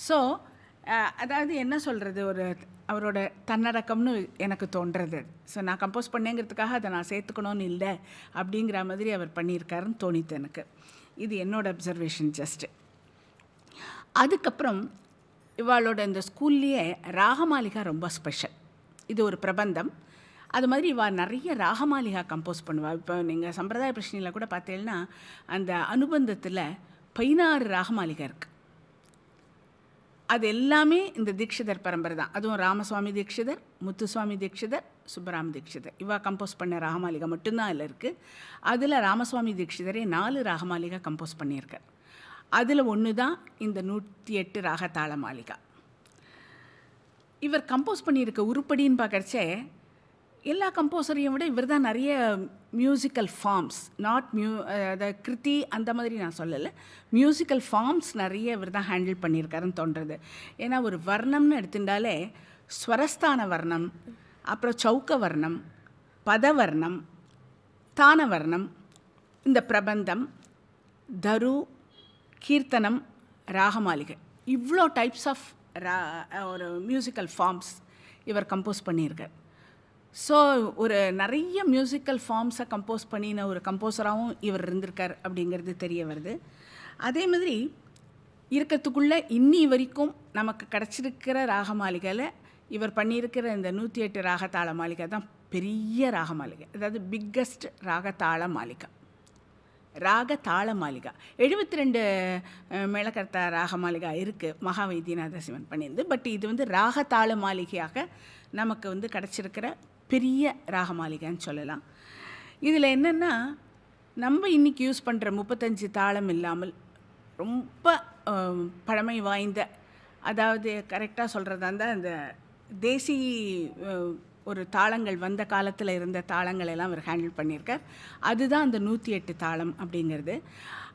ஸோ அதாவது என்ன சொல்கிறது, ஒரு அவரோட தன்னடக்கம்னு எனக்கு தோன்றுறது. ஸோ நான் கம்போஸ் பண்ணேங்கிறதுக்காக அதை நான் சேர்த்துக்கணும்னு இல்லை அப்படிங்கிற மாதிரி அவர் பண்ணியிருக்காருன்னு தோணித்து எனக்கு. இது என்னோடய அப்சர்வேஷன் ஜஸ்ட்டு. அதுக்கப்புறம் இவாளோட இந்த ஸ்கூல்லையே ராகமாளிகா ரொம்ப ஸ்பெஷல். இது ஒரு பிரபந்தம். அது மாதிரி இவள் நிறைய ராகமாளிகா கம்போஸ் பண்ணுவாள். இப்போ நீங்கள் சம்பிரதாய பிரச்சனையில் கூட பார்த்தீங்கன்னா அந்த அனுபந்தத்தில் 16 ராகமாளிகை இருக்குது. அது எல்லாமே இந்த தீக்ஷிதர் பரம்பரை தான். அதுவும் ராமசுவாமி தீக்ஷிதர், முத்துசுவாமி தீக்ஷிதர், சுப்பராம தீட்சிதர் இவா கம்போஸ் பண்ண ராகமாலிகா மட்டும்தான் அதில் இருக்குது. அதில் ராமசுவாமி தீட்சிதரே 4 ராகமாலிகா கம்போஸ் பண்ணியிருக்கார். அதில் ஒன்று தான் இந்த 108 ராகதாள மாளிகா. இவர் கம்போஸ் பண்ணியிருக்க உருப்படின்னு பார்க்கறச்சே எல்லா கம்போசரையும் விட இவர் தான் நிறைய மியூசிக்கல் ஃபார்ம்ஸ், நாட் அதாவது கிருதி அந்த மாதிரி நான் சொல்லலை, மியூசிக்கல் ஃபார்ம்ஸ் நிறைய இவர் தான் ஹேண்டில் பண்ணியிருக்காருன்னு தோன்றுறது. ஏன்னா ஒரு வர்ணம்னு எடுத்துட்டாலே ஸ்வரஸ்தான வர்ணம், அப்புறம் சௌக்க வர்ணம், பதவர்ணம், தானவர்ணம், இந்த பிரபந்தம், தரு, கீர்த்தனம், ராகமாளிகை, இவ்வளோ டைப்ஸ் ஆஃப் ஒரு மியூசிக்கல் ஃபார்ம்ஸ் இவர் கம்போஸ் பண்ணியிருக்கார். ஸோ ஒரு நிறைய மியூசிக்கல் ஃபார்ம்ஸை கம்போஸ் பண்ணின ஒரு கம்போஸராகவும் இவர் இருந்திருக்கார் அப்படிங்கிறது தெரிய வருது. அதே மாதிரி இருக்கிறதுக்குள்ளே இன்னி வரைக்கும் நமக்கு கிடச்சிருக்கிற ராகமாளிகையில் இவர் பண்ணியிருக்கிற இந்த 108 ராகதாள மாளிகை தான் பெரிய ராகமாளிகை, அதாவது பிக்கஸ்ட் ராகதாள மாளிகை. ராகதாள மாளிகா 72 மேளகர்த்தா ராகமாளிகா இருக்குது, மகா வைத்தியநாத சிவன் பண்ணியிருந்து. பட் இது வந்து ராகதாள மாளிகையாக நமக்கு வந்து கிடச்சிருக்கிற பெரிய ராகமாளிகைன்னு சொல்லலாம். இதில் என்னென்னா நம்ம இன்றைக்கி யூஸ் பண்ணுற 35 தாளம் இல்லாமல் ரொம்ப பழமை வாய்ந்த, அதாவது கரெக்டாக சொல்கிறதா இருந்தால் இந்த தேசி ஒரு தாளங்கள் வந்த காலத்தில் இருந்த தாளங்கள் எல்லாம் அவர் ஹேண்டில் பண்ணியிருக்கார். அதுதான் அந்த 108 தாளம் அப்படிங்கிறது.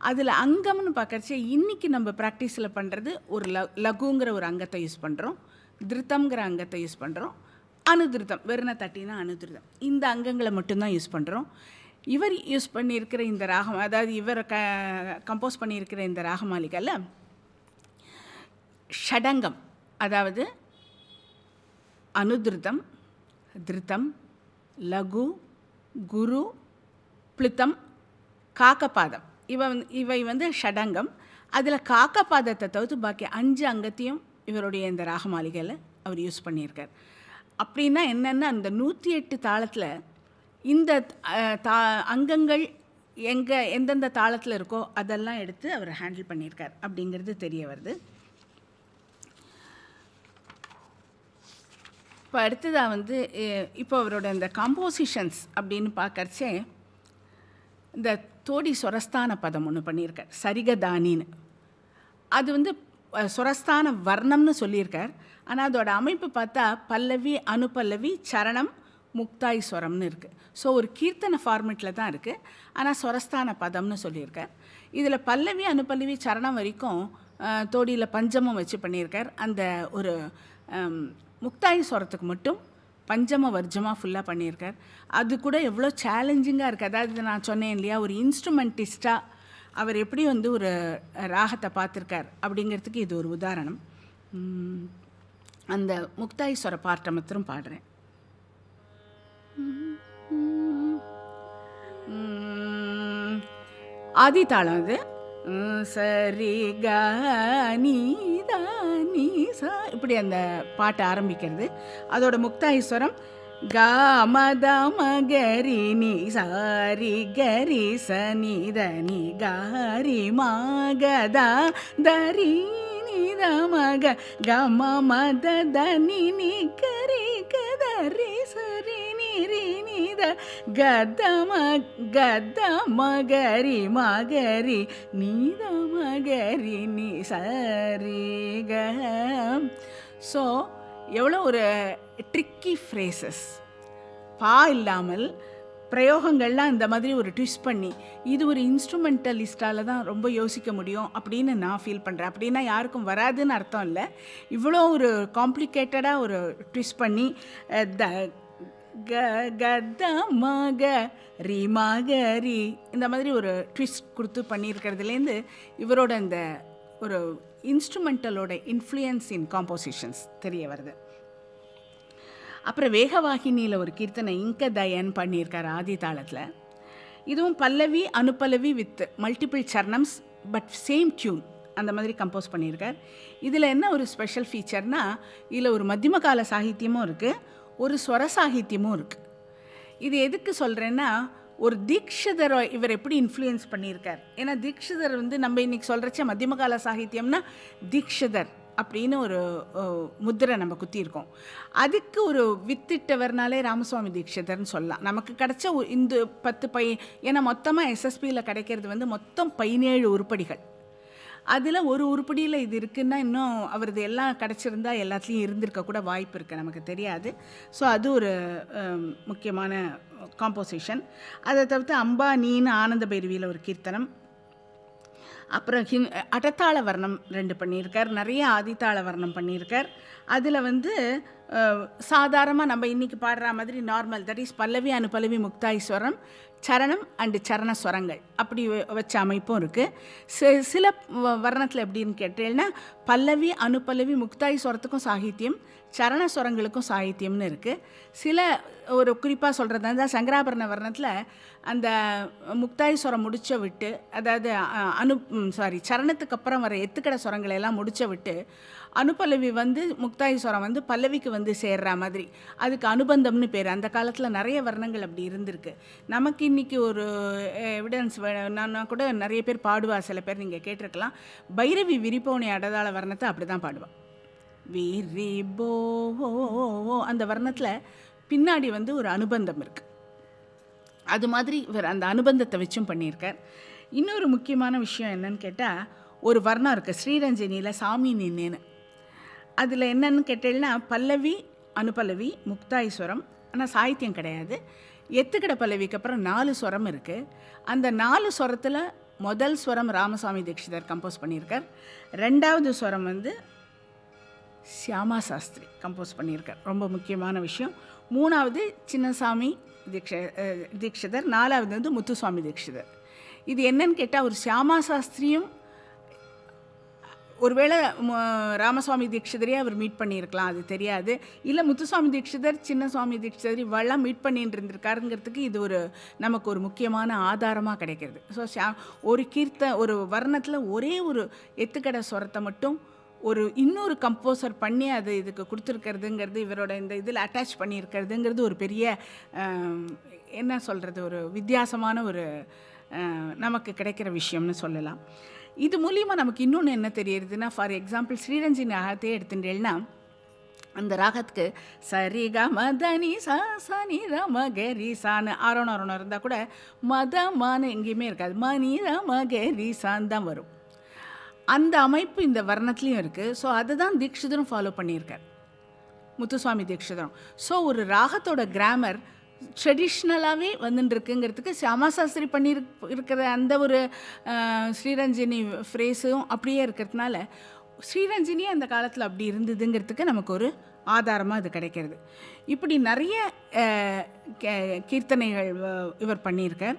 அதில் அங்கம்னு பார்க்கறச்சே இன்றைக்கி நம்ம ப்ராக்டிஸில் பண்ணுறது ஒரு லகுங்கிற ஒரு அங்கத்தை யூஸ் பண்ணுறோம், திருத்தம்ங்கிற அங்கத்தை யூஸ் பண்ணுறோம், அனுதிருத்தம் வெறுன தட்டினா அனுதிருத்தம், இந்த அங்கங்களை மட்டும்தான் யூஸ் பண்ணுறோம். இவர் யூஸ் பண்ணியிருக்கிற இந்த ராகம், அதாவது இவர் கம்போஸ் பண்ணியிருக்கிற இந்த ராகமாளிகையில் ஷடங்கம், அதாவது அனுதிருத்தம், திருத்தம், லகு, குரு, பிளித்தம், காக்கபாதம், இவை வந்து ஷடங்கம். அதில் காக்கபாதத்தை தவிர்த்து பாக்கி 5 அங்கத்தையும் இவருடைய இந்த ராகமாளிகையில் அவர் யூஸ் பண்ணியிருக்கார். அப்படின்னா என்னென்னா அந்த 108 தாளத்தில் இந்த அங்கங்கள் எந்தெந்த தாளத்தில் இருக்கோ அதெல்லாம் எடுத்து அவர் ஹேண்டில் பண்ணியிருக்கார் அப்படிங்கிறது தெரிய வருது. இப்போ அடுத்ததாக வந்து இப்போ அவரோட இந்த காம்போசிஷன்ஸ் அப்படின்னு பார்க்கறச்சே இந்த தோடி சொரஸ்தான பதம் ஒன்று பண்ணியிருக்கார், சரிகதானின்னு. அது வந்து சொரஸ்தான வர்ணம்னு சொல்லியிருக்கார். ஆனால் அதோட அமைப்பு பார்த்தா பல்லவி, அனுபல்லவி, சரணம், முக்தாய் ஸ்வரம்னு இருக்குது. ஸோ ஒரு கீர்த்தனை ஃபார்மெட்டில் தான் இருக்குது, ஆனால் சொரஸ்தான பதம்னு சொல்லியிருக்கார். இதில் பல்லவி, அனுபல்லவி, சரணம் வரைக்கும் தோடியில் பஞ்சமம் வச்சு பண்ணியிருக்கார். அந்த ஒரு முக்தாய் ஸ்வரத்துக்கு மட்டும் பஞ்சம வர்ஜமாக ஃபுல்லாக பண்ணியிருக்கார். அது கூட எவ்வளோ சேலஞ்சிங்காக இருக்குது. அதாவது நான் சொன்னேன் இல்லையா, ஒரு இன்ஸ்ட்ருமெண்டிஸ்டாக அவர் எப்படி வந்து ஒரு ராகத்தை பார்த்துருக்கார் அப்படிங்கிறதுக்கு இது ஒரு உதாரணம். அந்த முக்தாய்ஸ்வர பார்ட்டை மாத்திரம் பாடுறேன். ஆதி தாளம் அது சரி க நீ த நீ ச, இப்படி அந்த பாட்டை ஆரம்பிக்கிறது. அதோட முக்தாய்ஸ்வரம் க மத மகரி நீ சாரி கரி ச நீ த நீ காரி மகத தரி நீ த மக கம மத த நீ நீ கரி கதரி சரி நீ ரி நீ த கத மகரி மகரி நீ த மகரி நீ சரி க. ஸோ எவ்வளோ ஒரு ட்ரிக்கி ஃப்ரேசஸ், பா இல்லாமல் பிரயோகங்கள்லாம் இந்த மாதிரி ஒரு ட்விஸ்ட் பண்ணி, இது ஒரு இன்ஸ்ட்ருமெண்டலிஸ்டால் தான் ரொம்ப யோசிக்க முடியும் அப்படின்னு நான் ஃபீல் பண்ணுறேன். அப்படின்னா யாருக்கும் வராதுன்னு அர்த்தம் இல்லை. இவ்வளோ ஒரு காம்ப்ளிகேட்டடாக ஒரு ட்விஸ்ட் பண்ணி த க கத மக ரி மகரி இந்த மாதிரி ஒரு ட்விஸ்ட் கொடுத்து பண்ணியிருக்கிறதுலேருந்து இவரோட இந்த ஒரு இன்ஸ்ட்ருமெண்டலோட இன்ஃப்ளூயன்ஸ் இன் காம்போசிஷன்ஸ் தெரிய வருது. அப்புறம் வேகவாகினியில் ஒரு கீர்த்தனை இங்க தயன் பண்ணியிருக்கார் ஆதி தாளத்தில். இதுவும் pallavi, anupallavi with multiple charanams but same tune, அந்த மாதிரி கம்போஸ் பண்ணியிருக்கார். இதில் என்ன ஒரு ஸ்பெஷல் ஃபீச்சர்னால், இதில் ஒரு மத்தியம கால சாகித்யமும் இருக்குது, ஒரு ஸ்வர சாகித்யமும் இருக்குது. இது எதுக்கு சொல்கிறேன்னா, ஒரு தீக்ஷிதரை இவர் எப்படி இன்ஃப்ளூயன்ஸ் பண்ணியிருக்கார். ஏன்னா தீக்ஷிதர் வந்து நம்ம இன்றைக்கி சொல்கிறச்ச மத்தியம கால சாகித்யம்னா தீக்ஷிதர் அப்படின்னு ஒரு முத்திரை நம்ம குத்தியிருக்கோம். அதுக்கு ஒரு வித்திட்டவர்னாலே ராமசுவாமி தீட்சிதர்னு சொல்லலாம். நமக்கு கிடைச்ச இந்த 10 ஏன்னா மொத்தமாக எஸ்எஸ்பியில் கிடைக்கிறது வந்து மொத்தம் 17 உருப்படிகள். அதில் ஒரு உருப்படியில் இது இருக்குன்னா இன்னும் அவரது எல்லாம் கிடச்சிருந்தா எல்லாத்துலேயும் இருந்திருக்க கூட வாய்ப்பு இருக்குது, நமக்கு தெரியாது. ஸோ அது ஒரு முக்கியமான காம்போசிஷன். அதை தவிர்த்து அம்பா நீன்னு ஆனந்த பைரவியில் ஒரு கீர்த்தனம், அப்புறம் அடத்தாள வர்ணம் 2 பண்ணியிருக்கார், நிறைய ஆதித்தாள வர்ணம் பண்ணியிருக்கார். அதில் வந்து சாதாரணமாக நம்ம இன்றைக்கி பாடுற மாதிரி நார்மல், தட் இஸ் பல்லவி அனுபல்லவி முக்தாய்ஸ்வரம் சரணம் அண்டு சரணஸ்வரங்கள் அப்படி வச்ச அமைப்பும் இருக்குது. சில வர்ணத்தில் எப்படின்னு கேட்டீங்கன்னா பல்லவி அனுபல்லவி முக்தாய்ஸ்வரத்துக்கும் சாகித்யம், சரணஸ்வரங்களுக்கும் சாகித்யம்னு இருக்குது. சில ஒரு குறிப்பாக சொல்கிறது தான் சங்கராபரண வர்ணத்தில் அந்த முக்தாய்ஸ்வரம் முடிச்ச விட்டு, அதாவது சரணத்துக்கு அப்புறம் வர எத்துக்கடை ஸ்வரங்களை எல்லாம் முடிச்ச விட்டு அனுபல்லவி வந்து முக்தாய்ஸ்வரம் வந்து பல்லவிக்கு வந்து சேர்ற மாதிரி அதுக்கு அனுபந்தம்னு பேர். அந்த காலத்தில் நிறைய வர்ணங்கள் அப்படி இருந்திருக்கு. நமக்கு இன்றைக்கி ஒரு எவிடன்ஸ் நான் கூட நிறைய பேர் பாடுவா, சில பேர் நீங்கள் கேட்டிருக்கலாம், பைரவி விரிப்போனி அடதாள வர்ணத்தை அப்படி தான் பாடுவாள். விரிபோ அந்த வர்ணத்தில் பின்னாடி வந்து ஒரு அனுபந்தம் இருக்குது. அது மாதிரி இவர் அந்த அனுபந்தத்தை வச்சும் பண்ணியிருக்கார். இன்னொரு முக்கியமான விஷயம் என்னன்னு கேட்டால், ஒரு வர்ணம் இருக்குது ஸ்ரீரஞ்சனியில் சாமி நின்னேன்னு. அதில் என்னன்னு கேட்டீங்கன்னா பல்லவி அனுபல்லவி முக்தாய்ஸ்வரம், ஆனால் சாகித்யம் கிடையாது. எத்துக்கடை பல்லவிக்கு அப்புறம் 4 ஸ்வரம் இருக்குது. அந்த 4 ஸ்வரத்தில் முதல் ஸ்வரம் ராமசுவாமி தீட்சிதர் கம்போஸ் பண்ணியிருக்கார். 2வது ஸ்வரம் வந்து சியாமா சாஸ்திரி கம்போஸ் பண்ணியிருக்கார், ரொம்ப முக்கியமான விஷயம். 3வது சின்னசாமி தீட்சிதர், 4வது வந்து முத்துசுவாமி தீட்சிதர். இது என்னன்னு கேட்டால், ஒரு சியாமா சாஸ்திரியும் ஒருவேளை ராமசுவாமி தீட்சிதரே அவர் மீட் பண்ணியிருக்கலாம், அது தெரியாது. இல்லை முத்துசுவாமி தீட்சிதர் சின்னசுவாமி தீட்சிதர் இவெல்லாம் மீட் பண்ணிட்டு இருந்திருக்காருங்கிறதுக்கு இது ஒரு நமக்கு ஒரு முக்கியமான ஆதாரமாக கிடைக்கிறது. ஸோ ஒரு வர்ணத்தில் ஒரே ஒரு எத்துக்கடை ஸ்வரத்தை மட்டும் ஒரு இன்னொரு கம்போசர் பண்ணி அது இதுக்கு கொடுத்துருக்கிறதுங்கிறது, இவரோட இந்த இதில் அட்டாச் பண்ணியிருக்கிறதுங்கிறது ஒரு பெரிய என்ன சொல்கிறது, ஒரு வித்தியாசமான ஒரு நமக்கு கிடைக்கிற விஷயம்னு சொல்லலாம். இது மூலிமா நமக்கு இன்னொன்று என்ன தெரியுதுன்னா, ஃபார் எக்ஸாம்பிள் ஸ்ரீரஞ்சனி ராகத்தையே எடுத்துட்டேன்னா, அந்த ராகத்துக்கு சரி க மதனி சா சனி ரம கரி சான்னு ஆரோணம் இருந்தால் கூட மதமான எங்கேயுமே இருக்காது, மணி ரம கரி சான் தான் வரும். அந்த அமைப்பு இந்த வர்ணத்துலேயும் இருக்குது. ஸோ அதை தான் தீட்சிதரும் ஃபாலோ பண்ணியிருக்கார், முத்துசுவாமி தீட்சிதரும். ஸோ ஒரு ராகத்தோட கிராமர் ட்ரெடிஷ்னலாகவே வந்துட்டுருக்குங்கிறதுக்கு சியாமாசாஸ்திரி இருக்கிற அந்த ஒரு ஸ்ரீரஞ்சனி ஃப்ரேஸும் அப்படியே இருக்கிறதுனால ஸ்ரீரஞ்சனி அந்த காலத்தில் அப்படி இருந்ததுங்கிறதுக்கு நமக்கு ஒரு ஆதாரமாக இது கிடைக்கிறது. இப்படி நிறைய கீர்த்தனைகள் இவர் பண்ணியிருக்கார்.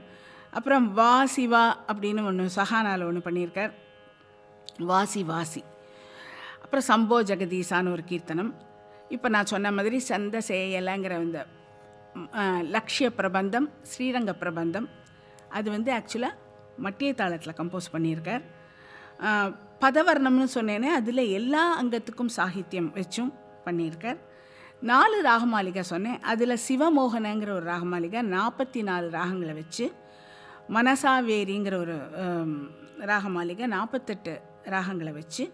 அப்புறம் வாசிவா அப்படின்னு ஒன்று சஹானாவில் ஒன்று பண்ணியிருக்கார், வாசி வாசி. அப்புறம் சம்போ ஜெகதீசான்னு ஒரு கீர்த்தனம். இப்போ நான் சொன்ன மாதிரி சந்த சேயலைங்கிற இந்த லக்ஷ்ய பிரபந்தம், ஸ்ரீரங்க பிரபந்தம், அது வந்து ஆக்சுவலாக மட்டிய தாளத்தில் கம்போஸ் பண்ணியிருக்கார். பதவர்ணம்னு சொன்னேனே, அதில் எல்லா அங்கத்துக்கும் சாகித்யம் வச்சும் பண்ணியிருக்கார். 4 ராகமாளிகை சொன்னேன், அதில் சிவமோகனங்கிற ஒரு ராகமாளிகை 44 ராகங்களை வச்சு, மனசாவேரிங்கிற ஒரு ராகமாளிகை 48 ராகங்களை வச்சு,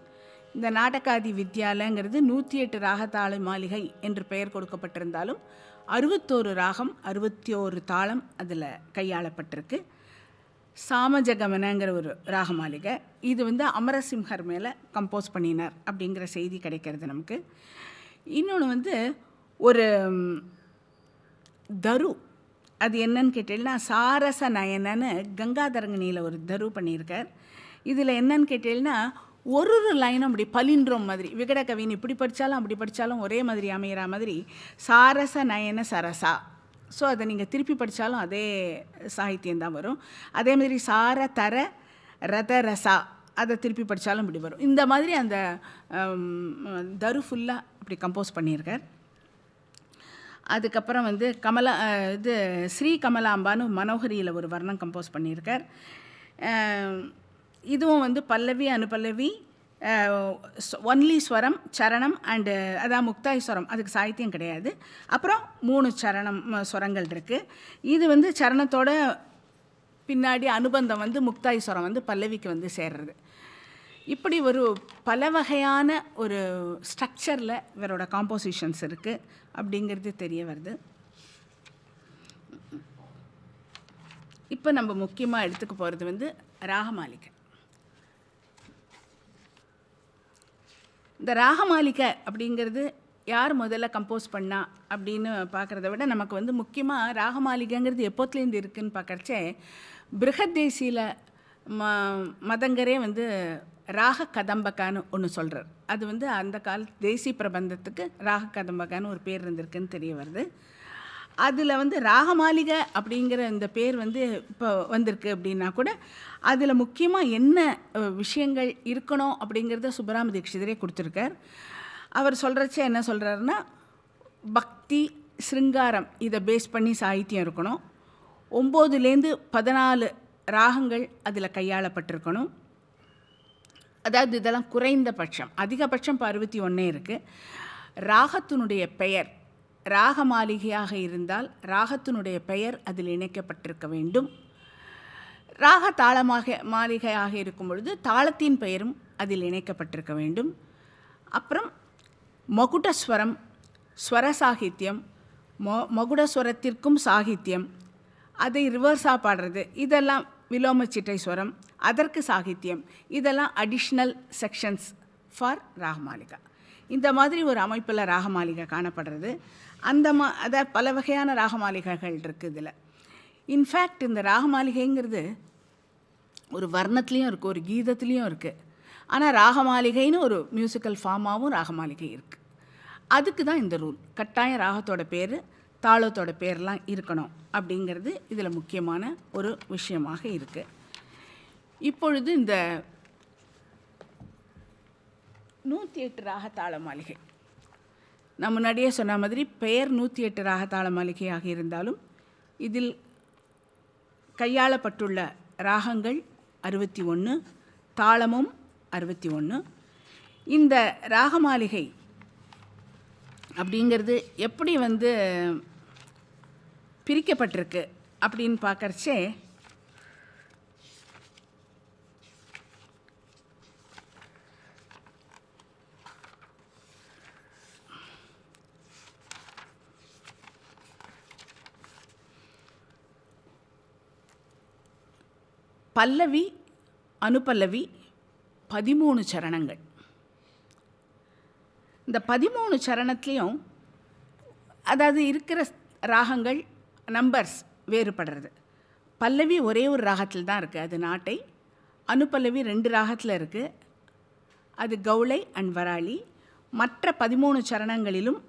இந்த நாடகாதி வித்யாலங்கிறது 108 ராகத்தாள மாளிகை என்று பெயர் கொடுக்கப்பட்டிருந்தாலும் 61 ராகம் 61 தாளம் அதில் கையாளப்பட்டிருக்கு. சாமஜகமனங்கிற ஒரு ராகமாளிகை, இது வந்து அமரசிம்ஹர் மேலே கம்போஸ் பண்ணினார் அப்படிங்கிற செய்தி கிடைக்கிறது நமக்கு. இன்னொன்று வந்து ஒரு தரு, அது என்னன்னு கேட்டீங்கன்னா சாரச நயனன்னு கங்காதரங்கனியில் ஒரு தரு பண்ணியிருக்கார். இதில் என்னன்னு கேட்டீங்கன்னா ஒரு லைனும் அப்படி பலின்றோம் மாதிரி, விகட கவின் இப்படி படித்தாலும் அப்படி படித்தாலும் ஒரே மாதிரி அமைகிற மாதிரி சாரச நயன சரசா. ஸோ அதை நீங்கள் திருப்பி படித்தாலும் அதே சாகித்யம்தான் வரும். அதே மாதிரி சார தர ரத ரசா, அதை திருப்பி படித்தாலும் இப்படி வரும். இந்த மாதிரி அந்த தரு ஃபுல்லாக அப்படி கம்போஸ் பண்ணியிருக்கார். அதுக்கப்புறம் வந்து ஸ்ரீ கமலாம்பான்னு மனோகரியில் ஒரு வர்ணம் கம்போஸ் பண்ணியிருக்கார். இதுவும் வந்து பல்லவி அனுபல்லவி ஒன்லி ஸ்வரம் சரணம் அண்டு அதான் முக்தாய் ஸ்வரம், அதுக்கு சாகித்யம் கிடையாது. அப்புறம் 3 சரணம் ஸ்வரங்கள் இருக்குது. இது வந்து சரணத்தோட பின்னாடி அனுபந்தம் வந்து முக்தாய் ஸ்வரம் வந்து பல்லவிக்கு வந்து சேர்றது. இப்படி ஒரு பல வகையான ஒரு ஸ்ட்ரக்சரில் இவரோட காம்போசிஷன்ஸ் இருக்குது அப்படிங்கிறது தெரிய வருது. இப்போ நம்ம முக்கியமாக எடுத்துக்க போகிறது வந்து ராகமாளிகை. இந்த ராகமாளிகை அப்படிங்கிறது யார் முதல்ல கம்போஸ் பண்ணா அப்படின்னு பார்க்குறத விட நமக்கு வந்து முக்கியமாக ராகமாளிகைங்கிறது எப்போத்துலேருந்து இருக்குதுன்னு பார்க்குறச்சே பிருகத்தேசியில் மதங்கரே வந்து ராக கதம்பகான்னு ஒன்று சொல்கிறார். அது வந்து அந்த கால தேசி பிரபந்தத்துக்கு ராக கதம்பகான்னு ஒரு பேர் இருந்திருக்குன்னு தெரிய வருது. அதில் வந்து ராகமாளிகை அப்படிங்கிற இந்த பேர் வந்து இப்போ வந்திருக்கு அப்படின்னா கூட அதில் முக்கியமாக என்ன விஷயங்கள் இருக்கணும் அப்படிங்கிறத சுப்பராம தீட்சிதரே கொடுத்துருக்கார். அவர் சொல்கிறச்சே என்ன சொல்கிறாருன்னா, பக்தி சிருங்காரம் இதை பேஸ் பண்ணி சாகித்யம் இருக்கணும். 9லேருந்து 14 ராகங்கள் அதில் கையாளப்பட்டிருக்கணும். அதாவது இதெல்லாம் குறைந்தபட்சம், அதிகபட்சம் 61 இருக்குது. ராகத்தினுடைய பெயர் ராகமாளிகையாக இருந்தால் ராகத்தினுடைய பெயர் அதில் இணைக்கப்பட்டிருக்க வேண்டும். ராக மாளிகையாக இருக்கும் பொழுது தாளத்தின் பெயரும் அதில் இணைக்கப்பட்டிருக்க வேண்டும். அப்புறம் மகுடஸ்வரம், ஸ்வர சாகித்யம், மகுடஸ்வரத்திற்கும் சாகித்யம், அதை ரிவர்ஸாக பாடுறது, இதெல்லாம் விலோமச்சிட்டை ஸ்வரம், அதற்கு சாகித்யம், இதெல்லாம் அடிஷ்னல் செக்ஷன்ஸ் ஃபார் ராகமாளிகா. இந்த மாதிரி ஒரு அமைப்பில் ராகமாளிகை காணப்படுறது. அதாவது பல வகையான ராகமாளிகைகள் இருக்குது இதில். இன்ஃபேக்ட் இந்த ராகமாளிகைங்கிறது ஒரு வர்ணத்துலேயும் இருக்குது, ஒரு கீதத்துலேயும் இருக்குது. ஆனால் ராகமாளிகைன்னு ஒரு மியூசிக்கல் ஃபார்மாகவும் ராகமாளிகை இருக்குது. அதுக்கு தான் இந்த ரூல். கட்டாயம் ராகத்தோட பேர் தாளத்தோட பேர்லாம் இருக்கணும் அப்படிங்கிறது இதில் முக்கியமான ஒரு விஷயமாக இருக்குது. இப்பொழுது இந்த 108 ராகத்தாள மாளிகை, நான் முன்னாடியே சொன்ன மாதிரி பெயர் 108 ராகத்தாள மாளிகையாக இருந்தாலும் இதில் கையாளப்பட்டுள்ள ராகங்கள் 61, தாளமும் 61. இந்த ராகமாளிகை அப்படிங்கிறது எப்படி வந்து பிரிக்கப்பட்டிருக்கு அப்படின்னு பார்க்கறச்சே பல்லவி அனுபல்லவி 13 சரணங்கள். இந்த 13 சரணத்துலேயும் அதாவது இருக்கிற ராகங்கள் நம்பர்ஸ் வேறுபடுறது. பல்லவி ஒரே ஒரு ராகத்தில் தான் இருக்குது, அது நாட்டை. அனுபல்லவி 2 ராகத்தில் இருக்குது, அது கௌளை அண்ட் வராளி. மற்ற 13 சரணங்களிலும்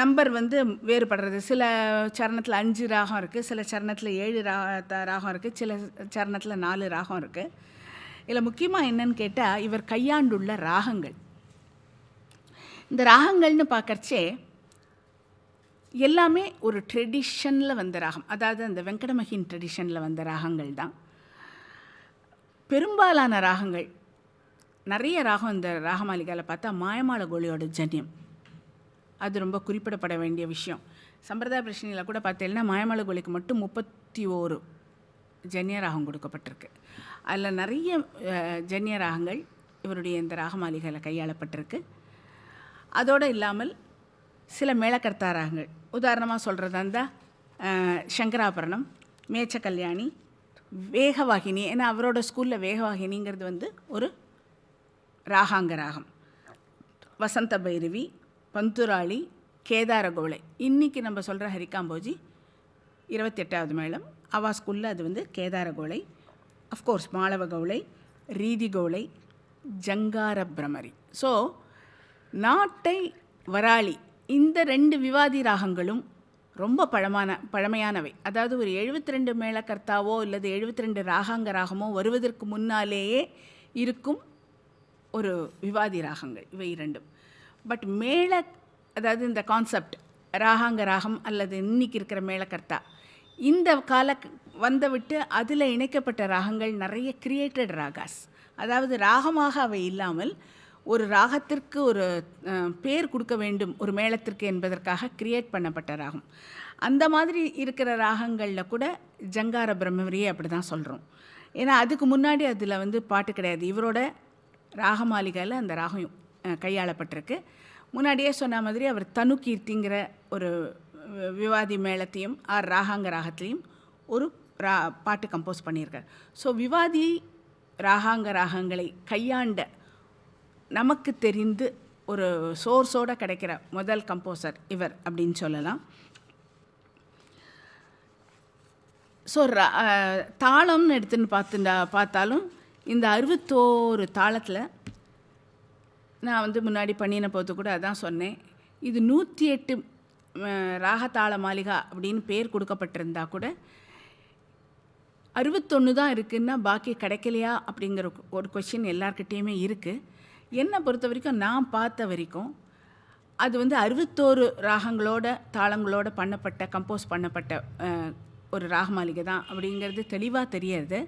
நம்பர் வந்து வேறுபடுறது. சில சரணத்தில் 5 ராகம் இருக்குது, சில சரணத்தில் 7 ராகம் இருக்குது, சில சரணத்தில் 4 ராகம் இருக்குது. இதில் முக்கியமாக என்னன்னு கேட்டால் இவர் கையாண்டுள்ள ராகங்கள். இந்த ராகங்கள்னு பார்க்கறச்சே எல்லாமே ஒரு ட்ரெடிஷனில் வந்த ராகம், அதாவது அந்த வெங்கடமகின் ட்ரெடிஷனில் வந்த ராகங்கள் தான். பெரும்பாலான ராகங்கள், நிறைய ராகம் இந்த ராகமாளிகையில் பார்த்தா மாயமாள கோழியோட ஜன்யம், அது ரொம்ப குறிப்பிடப்பட வேண்டிய விஷயம். சம்பிரதாய பிரச்சனையில் கூட பார்த்தீங்கன்னா மாயமாள கோழிக்கு மட்டும் 31 ஜன்ய ராகம் கொடுக்கப்பட்டிருக்கு. அதில் நிறைய ஜன்ய ராகங்கள் இவருடைய இந்த ராகமாளிகையில் கையாளப்பட்டிருக்கு. அதோடு இல்லாமல் சில மேளகர்த்தா ராகங்கள், உதாரணமாக சொல்கிறதா இருந்தால் சங்கராபரணம், மேச்ச கல்யாணி, வேகவாகினி. ஏன்னா அவரோட ஸ்கூலில் வேகவாகினிங்கிறது வந்து ஒரு ராகாங்க ராகம். வசந்த பைரவி, பந்துராளி, கேதார கௌளை. இன்றைக்கி நம்ம சொல்கிற ஹரிகாம்போஜி 28வது மேளம், அவா ஸ்கூலில் அது வந்து கேதார கௌளை. அஃப்கோர்ஸ் மாளவ கௌளை, ரீதி கௌளை, ஜங்கார பிரமரி. ஸோ நாட்டை, வராளி, இந்த 2 விவாதி ராகங்களும் ரொம்ப பழமையானவை. அதாவது ஒரு 72 மேளகர்த்தாவோ இல்லது 72 ராகாங்க ராகமோ வருவதற்கு முன்னாலேயே இருக்கும் ஒரு விவாதி ராகங்கள் இவை 2. பட் அதாவது இந்த கான்செப்ட் ராகாங்க ராகம் அல்லது இன்னைக்கு இருக்கிற மேளகர்த்தா, இந்த கால விட்டு அதில் இணைக்கப்பட்ட ராகங்கள் நிறைய கிரியேட்டட் ராகாஸ். அதாவது ராகமாக அவை இல்லாமல் ஒரு ராகத்திற்கு ஒரு பேர் கொடுக்க வேண்டும் ஒரு மேளத்திற்கு என்பதற்காக கிரியேட் பண்ணப்பட்ட ராகம். அந்த மாதிரி இருக்கிற ராகங்களில் கூட ஜங்கார பிரம்மரியை அப்படி தான் சொல்கிறோம். ஏன்னா அதுக்கு முன்னாடி அதில் வந்து பாட்டு கிடையாது. இவரோட ராகமாளிகையில் அந்த ராகம் கையாளப்பட்டிருக்கு. முன்னாடியே சொன்ன மாதிரி அவர் தனுகீர்த்திங்கிற ஒரு விவாதி மேளத்தையும் ராகாங்க ராகத்திலையும் ஒரு பாட்டு கம்போஸ் பண்ணியிருக்கார். ஸோ விவாதி ராகாங்க ராகங்களை கையாண்ட நமக்கு தெரிந்து ஒரு சோர்ஸோடு கிடைக்கிற முதல் கம்போசர் இவர் அப்படின்னு சொல்லலாம். ஸோ தாளம்னு எடுத்துன்னு பார்த்தாலும் இந்த 61 தாளத்தில் நான் வந்து முன்னாடி பண்ணின போது கூட அதான் சொன்னேன், இது 108 ராகதாள மாளிகா அப்படின்னு பேர் கொடுக்கப்பட்டிருந்தா கூட 61 தான் இருக்குன்னா பாக்கி கிடைக்கலையா அப்படிங்கிற ஒரு கொஷின் எல்லார்கிட்டேயுமே இருக்குது. என்னை பொறுத்த வரைக்கும் நான் பார்த்த வரைக்கும் அது வந்து 61 ராகங்களோட தாளங்களோட கம்போஸ் பண்ணப்பட்ட ஒரு ராக மாளிகை தான் அப்படிங்கிறது தெளிவாக தெரியுது.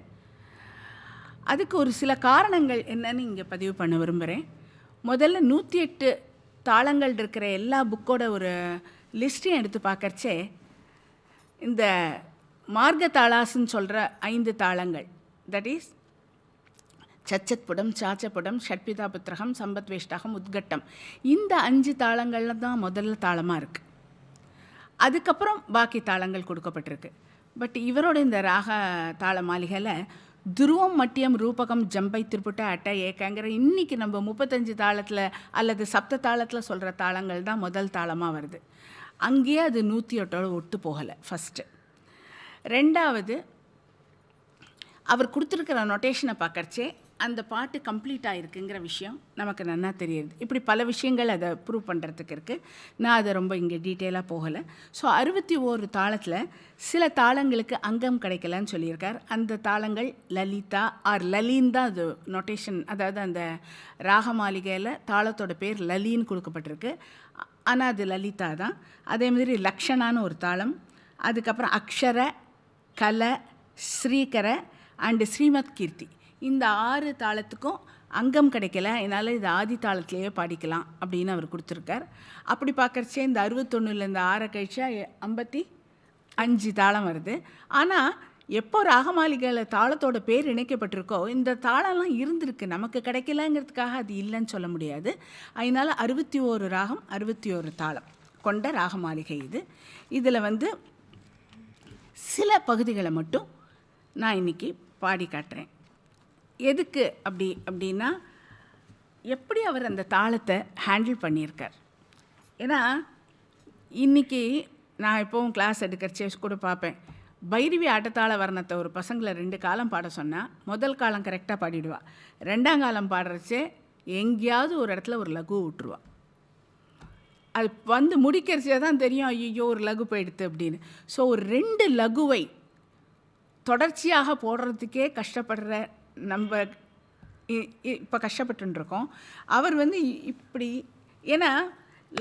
அதுக்கு ஒரு சில காரணங்கள் என்னன்னு இங்கே பதிவு பண்ண விரும்புகிறேன். முதல்ல 108 தாளங்கள் இருக்கிற எல்லா புக்கோட ஒரு லிஸ்ட்டையும் எடுத்து பார்க்கறச்சே இந்த மார்க்க தாளாசுன்னு சொல்கிற 5 தாளங்கள், தட் இஸ் சச்சத்புடம், சாச்சப்புடம், ஷட்பிதா புத்திரகம், சம்பத்வேஷ்டகம், உத்கட்டம், இந்த 5 தாளங்களில் தான் முதல்ல தாளமாக இருக்குது. அதுக்கப்புறம் பாக்கி தாளங்கள் கொடுக்கப்பட்டிருக்கு. பட் இவரோட இந்த ராக தாள மாளிகையில் துருவம், மட்டியம், ரூபகம், ஜம்பை, திருப்புட்ட, அட்டை, ஏக்கங்கிற இன்றைக்கி நம்ம 35 தாளத்தில் அல்லது சப்த தாளத்தில் சொல்கிற தாளங்கள் தான் முதல் தாளமாக வருது. அங்கேயே அது 108 ஒட்டு போகலை ஃபஸ்ட்டு. ரெண்டாவது, அவர் கொடுத்துருக்கிற நொட்டேஷனை பார்க்கறச்சே அந்த பாட்டு கம்ப்ளீட் ஆகிருக்குங்கிற விஷயம் நமக்கு நல்லா தெரியுது. இப்படி பல விஷயங்கள் அதை ப்ரூவ் பண்ணுறதுக்கு இருக்குது. நான் அதை ரொம்ப இங்கே டீட்டெயிலாக போகலை. ஸோ 61 தாளத்தில் சில தாளங்களுக்கு அங்கம் கிடைக்கலன்னு சொல்லியிருக்கார். அந்த தாளங்கள் லலிதா லலீன் தான் அது நொட்டேஷன், அதாவது அந்த ராக மாளிகையில் தாளத்தோட பேர் லலின்னு கொடுக்கப்பட்டிருக்கு. ஆனால் அது லலிதா தான். அதே மாதிரி லக்ஷணான்னு ஒரு தாளம், அதுக்கப்புறம் அக்ஷர, கல, ஸ்ரீகர அண்டு ஸ்ரீமத் கீர்த்தி, இந்த 6 தாளத்துக்கும் அங்கம் கிடைக்கல, என்னால் இது ஆதி தாளத்திலேயே பாடிக்கலாம் அப்படின்னு அவர் கொடுத்துருக்கார். அப்படி பார்க்குறச்சே இந்த 61 இந்த 6 கழிச்சா 55 தாளம் வருது. ஆனால் எப்போ ராகமாளிகையில் தாளத்தோட பேர் இணைக்கப்பட்டிருக்கோ இந்த தாளம்லாம் இருந்திருக்கு, நமக்கு கிடைக்கலங்கிறதுக்காக அது இல்லைன்னு சொல்ல முடியாது. அதனால் 61 ராகம் 61 தாளம் கொண்ட ராகமாளிகை இது. இதில் வந்து சில பகுதிகளை மட்டும் நான் இன்றைக்கி பாடி காட்டுறேன். எதுக்கு அப்படின்னா எப்படி அவர் அந்த தாளத்தை ஹேண்டில் பண்ணியிருக்கார். ஏன்னா இன்றைக்கி நான் எப்போவும் கிளாஸ் எடுக்கிறச்சே கூட பார்ப்பேன், பைரவி ஆட்டத்தாள வர்ணத்தை ஒரு பசங்களை 2 காலம் பாட சொன்னால் முதல் காலம் கரெக்டாக பாடிடுவா, 2ஆம் காலம் பாடுறச்சே எங்கேயாவது ஒரு இடத்துல ஒரு லகு விட்டுருவா. அது வந்து முடிக்கிறச்சே தான் தெரியும், ஐயோ ஒரு லகு போயிடுது அப்படின்னு. ஸோ ஒரு 2 லகுவை தொடர்ச்சியாக போடுறதுக்கே கஷ்டப்படுற நம்ம இப்போ கஷ்டப்பட்டுருக்கோம். அவர் வந்து இப்படி, ஏன்னா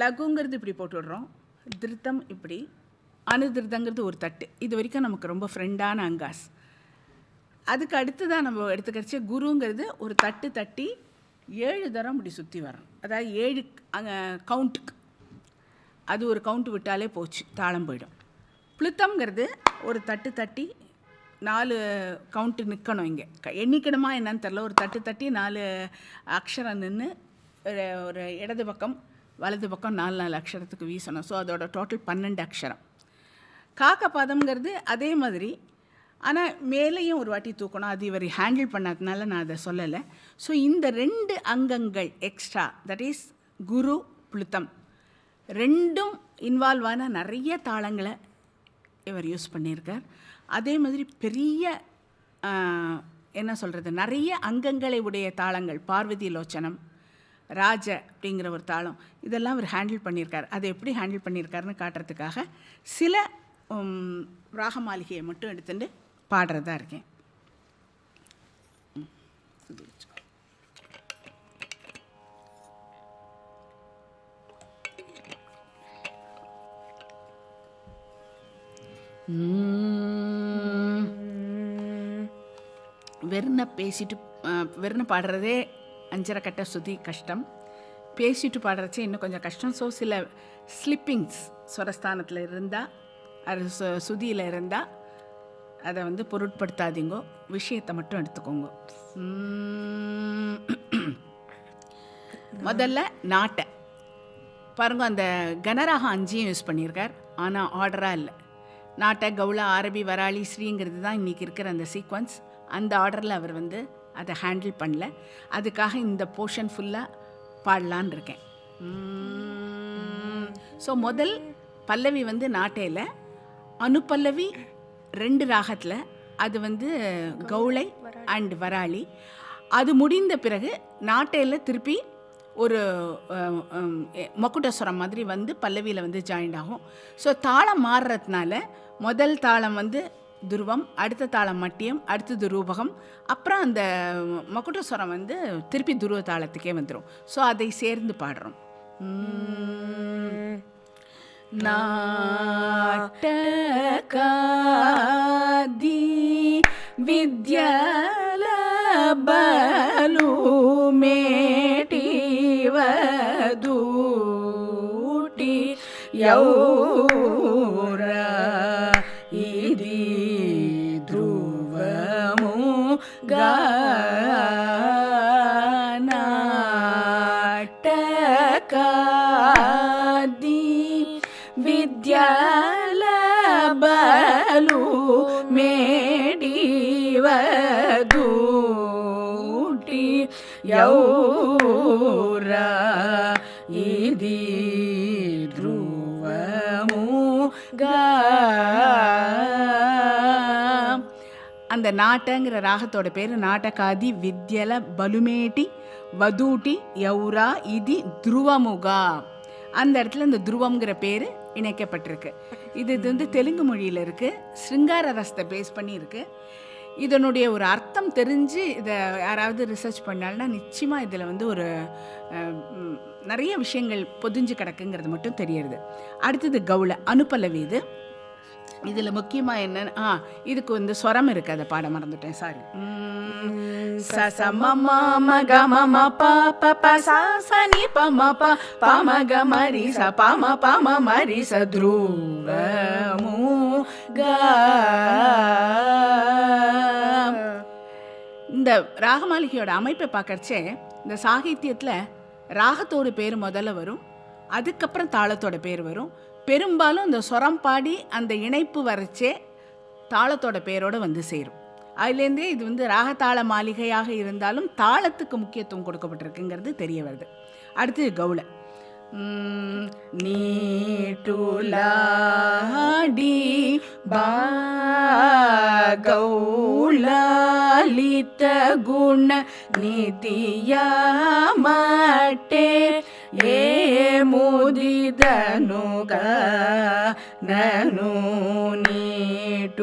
லகுங்கிறது இப்படி போட்டுடுறோம், திருத்தம் இப்படி, அனுதிருத்தங்கிறது ஒரு தட்டு, இது வரைக்கும் நமக்கு ரொம்ப ஃப்ரெண்டான அங்காஸ். அதுக்கு அடுத்து தான் நம்ம எடுத்துக்கிறச்சு குருங்கிறது ஒரு தட்டு தட்டி 7 தரம் இப்படி சுற்றி வரோம், அதாவது 7 கவுண்ட்டுக்கு, அது ஒரு கவுண்ட் விட்டாலே போச்சு, தாளம் போயிடும். பிளுத்தம்ங்கிறது ஒரு தட்டு தட்டி 4 கவுண்ட்டு நிற்கணும், இங்கே எண்ணிக்கணுமா என்னன்னு தெரில, ஒரு தட்டு தட்டி 4 அக்ஷரம் நின்று ஒரு இடது பக்கம் வலது பக்கம் 4 அக்ஷரத்துக்கு வீசணும். ஸோ அதோட டோட்டல் 12 அக்ஷரம். காக்க பதம்ங்கிறது அதே மாதிரி, ஆனால் மேலேயும் ஒரு வாட்டி தூக்கணும், அது இவர் ஹேண்டில் பண்ணாததுனால நான் அதை சொல்லலை. ஸோ இந்த 2 அங்கங்கள் எக்ஸ்ட்ரா, தட் இஸ் குரு பிளுத்தம், 2ம் இன்வால்வ் ஆன நிறைய தாளங்களை இவர் யூஸ் பண்ணியிருக்கார். அதே மாதிரி பெரிய என்ன சொல்கிறது, நிறைய அங்கங்களை உடைய தாளங்கள், பார்வதி லோச்சனம், ராஜ அப்படிங்கிற ஒரு தாளம், இதெல்லாம் அவர் ஹேண்டில் பண்ணியிருக்கார். அதை எப்படி ஹேண்டில் பண்ணியிருக்காருன்னு காட்டுறதுக்காக சில ராக மாளிகையை மட்டும் எடுத்துட்டு பாடுறதா இருக்கேன். வெறுன பாடுறதே 5.5 கட்ட சுதி கஷ்டம், பேசிட்டு பாடுறச்சே இன்னும் கொஞ்சம் கஷ்டம். ஸோ சில ஸ்லிப்பிங்ஸ் ஸ்வரஸ்தானத்தில் இருந்தால், அது சுதியில் இருந்தால் அதை வந்து பொருட்படுத்தாதீங்கோ, விஷயத்தை மட்டும் எடுத்துக்கோங்க. முதல்ல நாட்டை பாருங்க, அந்த கனராகம் 5 யூஸ் பண்ணியிருக்கார், ஆனால் ஆர்டராக இல்லை. நாட்டை, கவுளா, ஆரபி, வராளி, ஸ்ரீங்கிறது தான் இன்றைக்கி இருக்கிற அந்த சீக்வன்ஸ். அந்த ஆர்டரில் அவர் அதை ஹேண்டில் பண்ணல. அதுக்காக இந்த போர்ஷன் ஃபுல்லாக பாடலான் இருக்கேன். ஸோ முதல் பல்லவி நாட்டையில், அனுப்பல்லவி 2 ராகத்தில், அது கவுளை அண்ட் வராளி. அது முடிந்த பிறகு நாட்டையில் திருப்பி ஒரு மக்குட்டஸ்வரம் மாதிரி பல்லவியில் ஜாயிண்ட் ஆகும். ஸோ தாளம் மாறுறதுனால முதல் தாளம் துருவம், அடுத்த தாளம் மட்டியம், அடுத்தது ரூபகம், அப்புறம் அந்த மக்குட்டஸ்வரம் திருப்பி துருவ தாளத்துக்கே வந்துடும். ஸோ அதை சேர்ந்து பாடுறோம். நாட்டகாதி வித்யாலபலு மேட்டிவதூட்டி யௌர இதி ಧ್ರುವಮು ಗಾನಾಟಕಾದಿ ವಿದ್ಯಾಲಬಲು ಮೇಡಿವದೂಟಿ ಯೌರ ಇದಿ ಧ್ರುವಮು ಗಾ. அந்த நாட்டங்கிற ராகத்தோட பேர் நாட்டகாதி வித்யல பலுமேட்டி வதூட்டி யௌரா இதி துருவமுகா. அந்த இடத்துல இந்த துருவம்ங்கிற பேர் இணைக்கப்பட்டிருக்கு. இது தெலுங்கு மொழியில் இருக்குது, ஸ்ருங்கார ரசத்தை பேஸ் பண்ணி இருக்குது. இதனுடைய ஒரு அர்த்தம் தெரிஞ்சு இதை யாராவது ரிசர்ச் பண்ணால்னா நிச்சயமாக இதில் ஒரு நிறைய விஷயங்கள் பொதிஞ்சு கிடக்குங்கிறது மட்டும் தெரியறது. அடுத்தது கவுள அனுப்பல்லவி. இதில் முக்கியமாக என்னன்னா, இதுக்கு ஸ்வரம் இருக்குது, அதை பாட மறந்துட்டேன், சாரி. ச ச ம ம ம க ம ம ப ப ப ச ச நி ப ம ப ப ம க ம ரி ச ப ம ம ரி ச த்ருவமு க. இந்த ராகமாளிகையோட அமைப்பை பார்க்கறச்சே இந்த சாகித்யத்தில் ராகத்தோட பேர் முதல்ல வரும், அதுக்கப்புறம் தாளத்தோட பேர் வரும். பெரும்பாலும் இந்த சொரம் பாடி அந்த இணைப்பு வரைச்சே தாளத்தோட பேரோடு சேரும். அதுலேருந்தே இது ராகத்தாள மாளிகையாக இருந்தாலும் தாளத்துக்கு முக்கியத்துவம் கொடுக்கப்பட்டிருக்குங்கிறது தெரிய வருது. அடுத்து கவுள. நீட்டுலாடி பாகௌலித குண நிதியாமட்டே ஏ ಮುದಿದನುಗ ನನು ನೀಟುಲಾಡಿ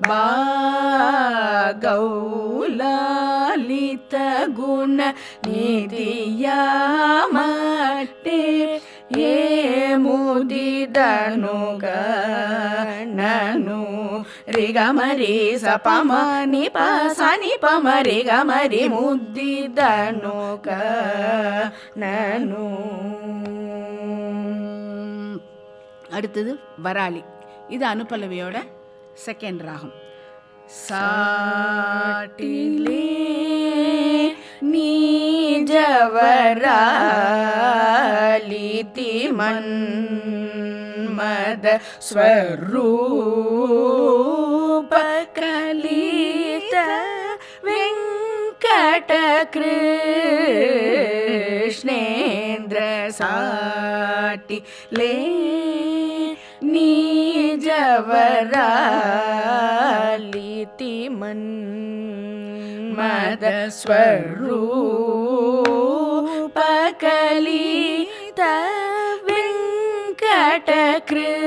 ಬಾಗೌಲಿತ ಗುಣ ನಿಧಿಯಾಮಟ್ಟೆ ಏ ಮುದಿದನುಗ ನನು ರಿಗಮರಿ ಸಪಮ ನಿಪ ಸನಿ ಪಮ ರಿಗಮರಿ ಮುದ್ದಿದನುಗ நனு. அடுத்தது வராளி. இது அனுப்பல்லவியோட செகண்ட் ராகம். சாட்டிலே நீஜவராலிதி மன்மத ஸ்வரூப கலித வெங்கட கிருஷ்ணேந்திர சாட்டிலே நீஜவராலிதி மன்மத ஸ்வரூப கலித வெங்கட கிருஷ்ணேந்திர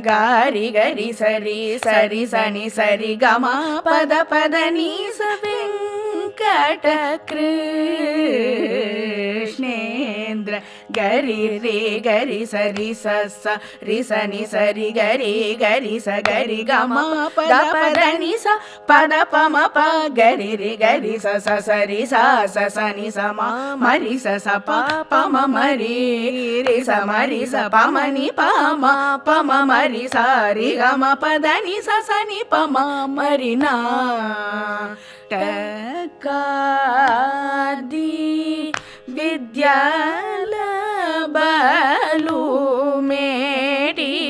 காரி கரி சரி சரி சனி சரி கம பத பத நீ வெங்கட கிருஷ்ணேந்திர நின்ற கரி ரே கரி சரி ச ரி ச நி சரி கரி கரி ச கரி க ம பத பத நி ச பத ப ம ப கரி ரே கரி ச ச சரி ச ச ச நி ச ம மரி ச ச ப ப ம மரி ரே ச மரி ச ப ம நி ப ம ப ம மரி ச ரி க ம பத நி ச ச நி ப ம மரி நா டகாதி வித்யால பலு மேடிவது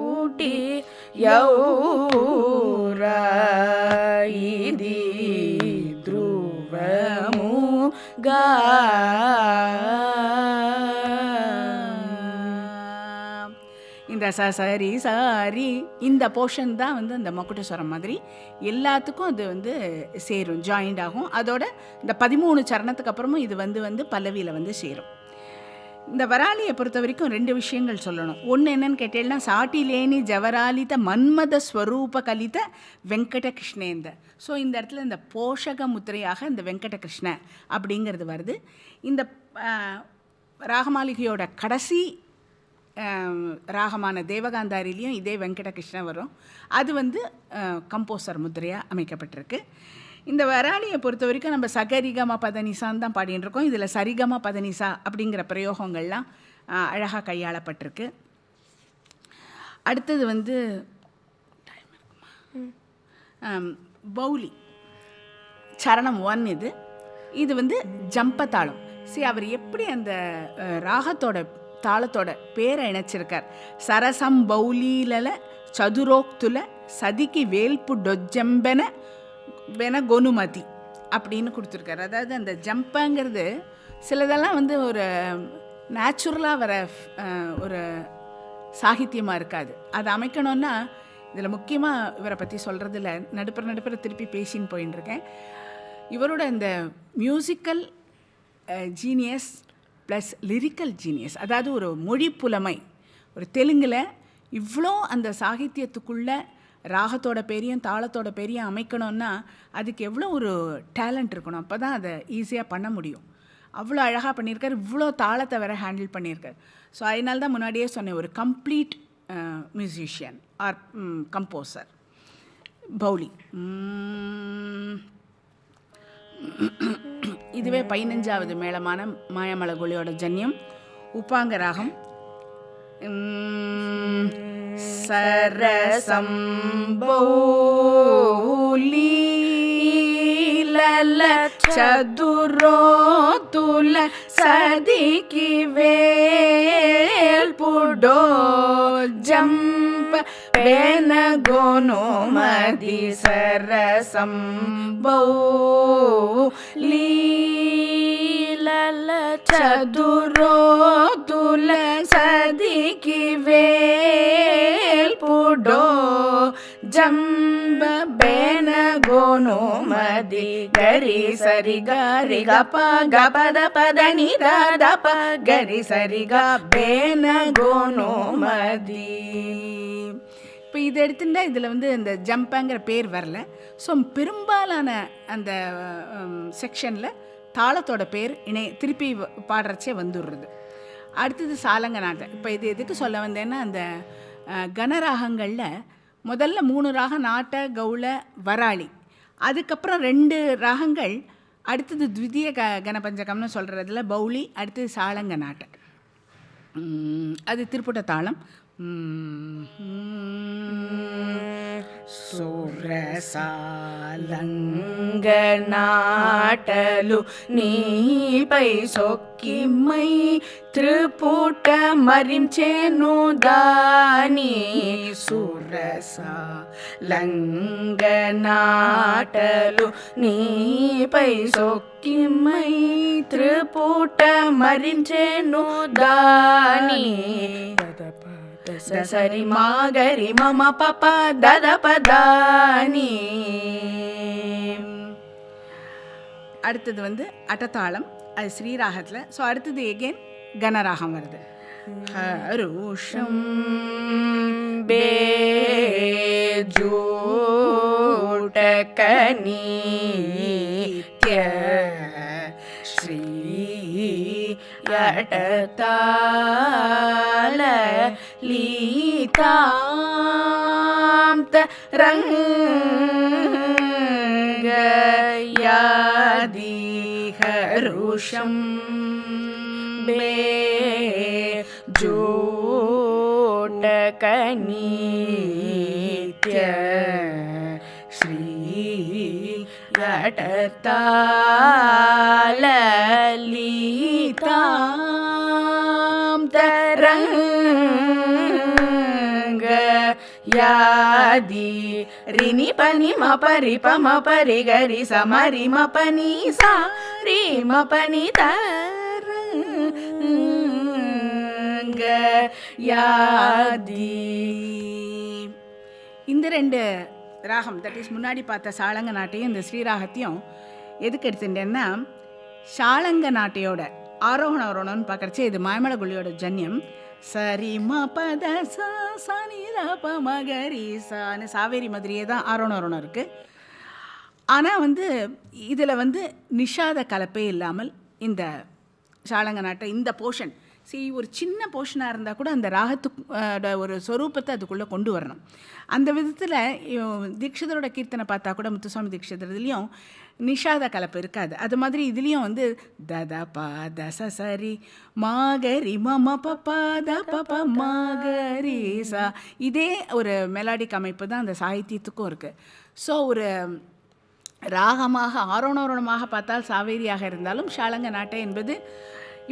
ஊட்டி யௌராயிதி த்ருவமு கா இந்த சரி சாரி இந்த போர்ஷன் தான் வந்து அந்த மக்குட்டஸ்வரம் மாதிரி எல்லாத்துக்கும் அது வந்து சேரும், ஜாயிண்ட் ஆகும். அதோட இந்த 13 சரணத்துக்கு அப்புறமும் இது வந்து பல்லவியில் வந்து சேரும். இந்த வராலியை பொறுத்த வரைக்கும் 2 விஷயங்கள் சொல்லணும். ஒன்று என்னன்னு கேட்டேன்னா, சாட்டிலேனி ஜவராலித மன்மத ஸ்வரூப கலித வெங்கட கிருஷ்ணேந்த. ஸோ இந்த இடத்துல இந்த போஷக முத்திரையாக இந்த வெங்கட கிருஷ்ண அப்படிங்கிறது வருது. இந்த ராகமாளிகையோட கடைசி ராகமான தேவகாந்தாரிலையும் இதே வெங்கடகிருஷ்ணன் வரும். அது வந்து கம்போசர் முத்திரையாக அமைக்கப்பட்டிருக்கு. இந்த வராலியை பொறுத்த வரைக்கும் நம்ம சகரிகம பதனிசான்னு தான் பாடின்னு இருக்கோம். இதில் சரிகம பதனிசா அப்படிங்கிற பிரயோகங்கள்லாம் அழகாக கையாளப்பட்டிருக்கு. அடுத்தது வந்து பௌலி சரணம் 1. இது வந்து ஜம்பதாளம். சரி, அவர் எப்படி அந்த ராகத்தோட தாளத்தோட பேரை இணைச்சிருக்கார். சரசம் பௌலீல சதுரோக்துல சதிக்கு வேல்பு டொஜம்பென கொனுமதி அப்படின்னு கொடுத்துருக்காரு. அதாவது அந்த ஜம்பங்கிறது சிலதெல்லாம் வந்து ஒரு நேச்சுரலாக வர ஒரு சாகித்யமாக இருக்காது. அதை அமைக்கணும்னா இதில் முக்கியமாக இவரை பற்றி சொல்கிறதில்ல, நடுப்புற திருப்பி பேசின்னு போயின்னு இருக்கேன். இவரோட இந்த musical genius plus lyrical genius, அதாவது ஒரு மொழி புலமை. ஒரு தெலுங்கில் இவ்வளோ அந்த சாகித்யத்துக்குள்ளே ராகத்தோட பேரையும் தாளத்தோட பேரையும் அமைக்கணும்னா அதுக்கு எவ்வளோ ஒரு டேலண்ட் இருக்கணும். அப்போ தான் அதை ஈஸியாக பண்ண முடியும். அவ்வளோ அழகாக பண்ணியிருக்காரு. இவ்வளோ தாளத்தை வேற ஹேண்டில் பண்ணியிருக்காரு. ஸோ அதனால தான் முன்னாடியே சொன்னேன், ஒரு கம்ப்ளீட் மியூசிஷியன் ஆர் கம்போசர் பௌலி. இதுவே 15வது மேளமான மாயாமலகுலியோட ஜன்யம். உப்பாங்க ராகம். சரசம் பௌலீல சதுரோதுல சதிக்கு வேல்புடோ ஜம்ப பேன கோனோமதி சரசம் பௌலீல சதுரோதுல சதிக்கு வேல்புடோ ஜம்ப பேன கோனோமதி கரி சரி கரி கப கபத பத நித தப கரி சரி க பேன கோனோமதி. இப்போ இது எடுத்துட்டா இதில் வந்து இந்த ஜம்பங்கிற பேர் வரல. ஸோ பெரும்பாலான அந்த செக்ஷனில் தாளத்தோட பேர் திருப்பி பாடுறச்சே வந்துடுறது. அடுத்தது சாலங்க நாட்டை. இப்போ இது எதுக்கு சொல்ல வந்தேன்னா, அந்த கனராகங்களில் முதல்ல 3 ராகம் நாட்ட கௌள வராளி, அதுக்கப்புறம் 2 ராகங்கள், அடுத்தது த்விதீய கணபஞ்சகம்னு சொல்கிறதுல பௌலி, அடுத்தது சாலங்க நாட்டை. அது திருப்புட்ட தாளம். సురసాలంగ నాటలు నీపై సొక్కిమై త్రిపుట మరించెను దాని సురసాలంగ నాటలు నీపై సొక్కిమై త్రిపుట మరించెను దాని సరి మాగరి మమ పప దద பதானி. அடுத்தது வந்து அட்டத்தாளம், அது ஸ்ரீராகத்தில். ஸோ அடுத்தது எகெயின் கனராகம் வருது. ஹருஷம் பேஜூட்டகனீத்ய ஸ்ரீ யடதால லீதாம் தரங்கயாதிஹருஷம் பே ஜோடகநீத்ய ஸ்ரீ யடதால லீதாம் தரங்கயாதி ரினி பனி மபரி பமபரி கரி சமரி மபனி சா ரி மபனி தரங்கயாதி. இந்த ரெண்டு ராகம், தட் இஸ் முன்னாடி பார்த்த சாளங்க நாட்டையும் இந்த ஸ்ரீராகத்தையும் எதுக்கு எடுத்துட்டேன்னா, சாளங்க நாட்டையோட ஆரோகண அவரோகணம்னு பார்க்குறச்சு இது மாயமலகுள்ளியோட ஜன்யம். சரி ம பத சனி ரப மகரி சான்னு சாவேரி மாதிரியே தான் ஆரோகண அவரோகணம் இருக்குது. ஆனால் இதில் நிஷாத கலப்பே இல்லாமல் இந்த சாளங்க நாட்டை இந்த போர்ஷன் ஒரு சின்ன போர்ஷனாக இருந்தால் கூட அந்த ராகத்துக்கு ஒரு ஸ்வரூபத்தை அதுக்குள்ளே கொண்டு வரணும். அந்த விதத்தில் தீட்சிதரோட கீர்த்தனை பார்த்தா கூட முத்துசுவாமி தீட்சிதர் இதுலேயும் நிஷாத கலப்பு இருக்காது. அது மாதிரி இதுலேயும் தத ப தச சரி மாகரி மம ப த ப மாகரி சா, இதே ஒரு மெலாடிக் அமைப்பு தான் அந்த சாகித்யத்துக்கும் இருக்குது. ஸோ ஒரு ராகமாக ஆரோணோரணமாக பார்த்தால் சாவேரியாக இருந்தாலும் ஷாளங்க நாட்டை என்பது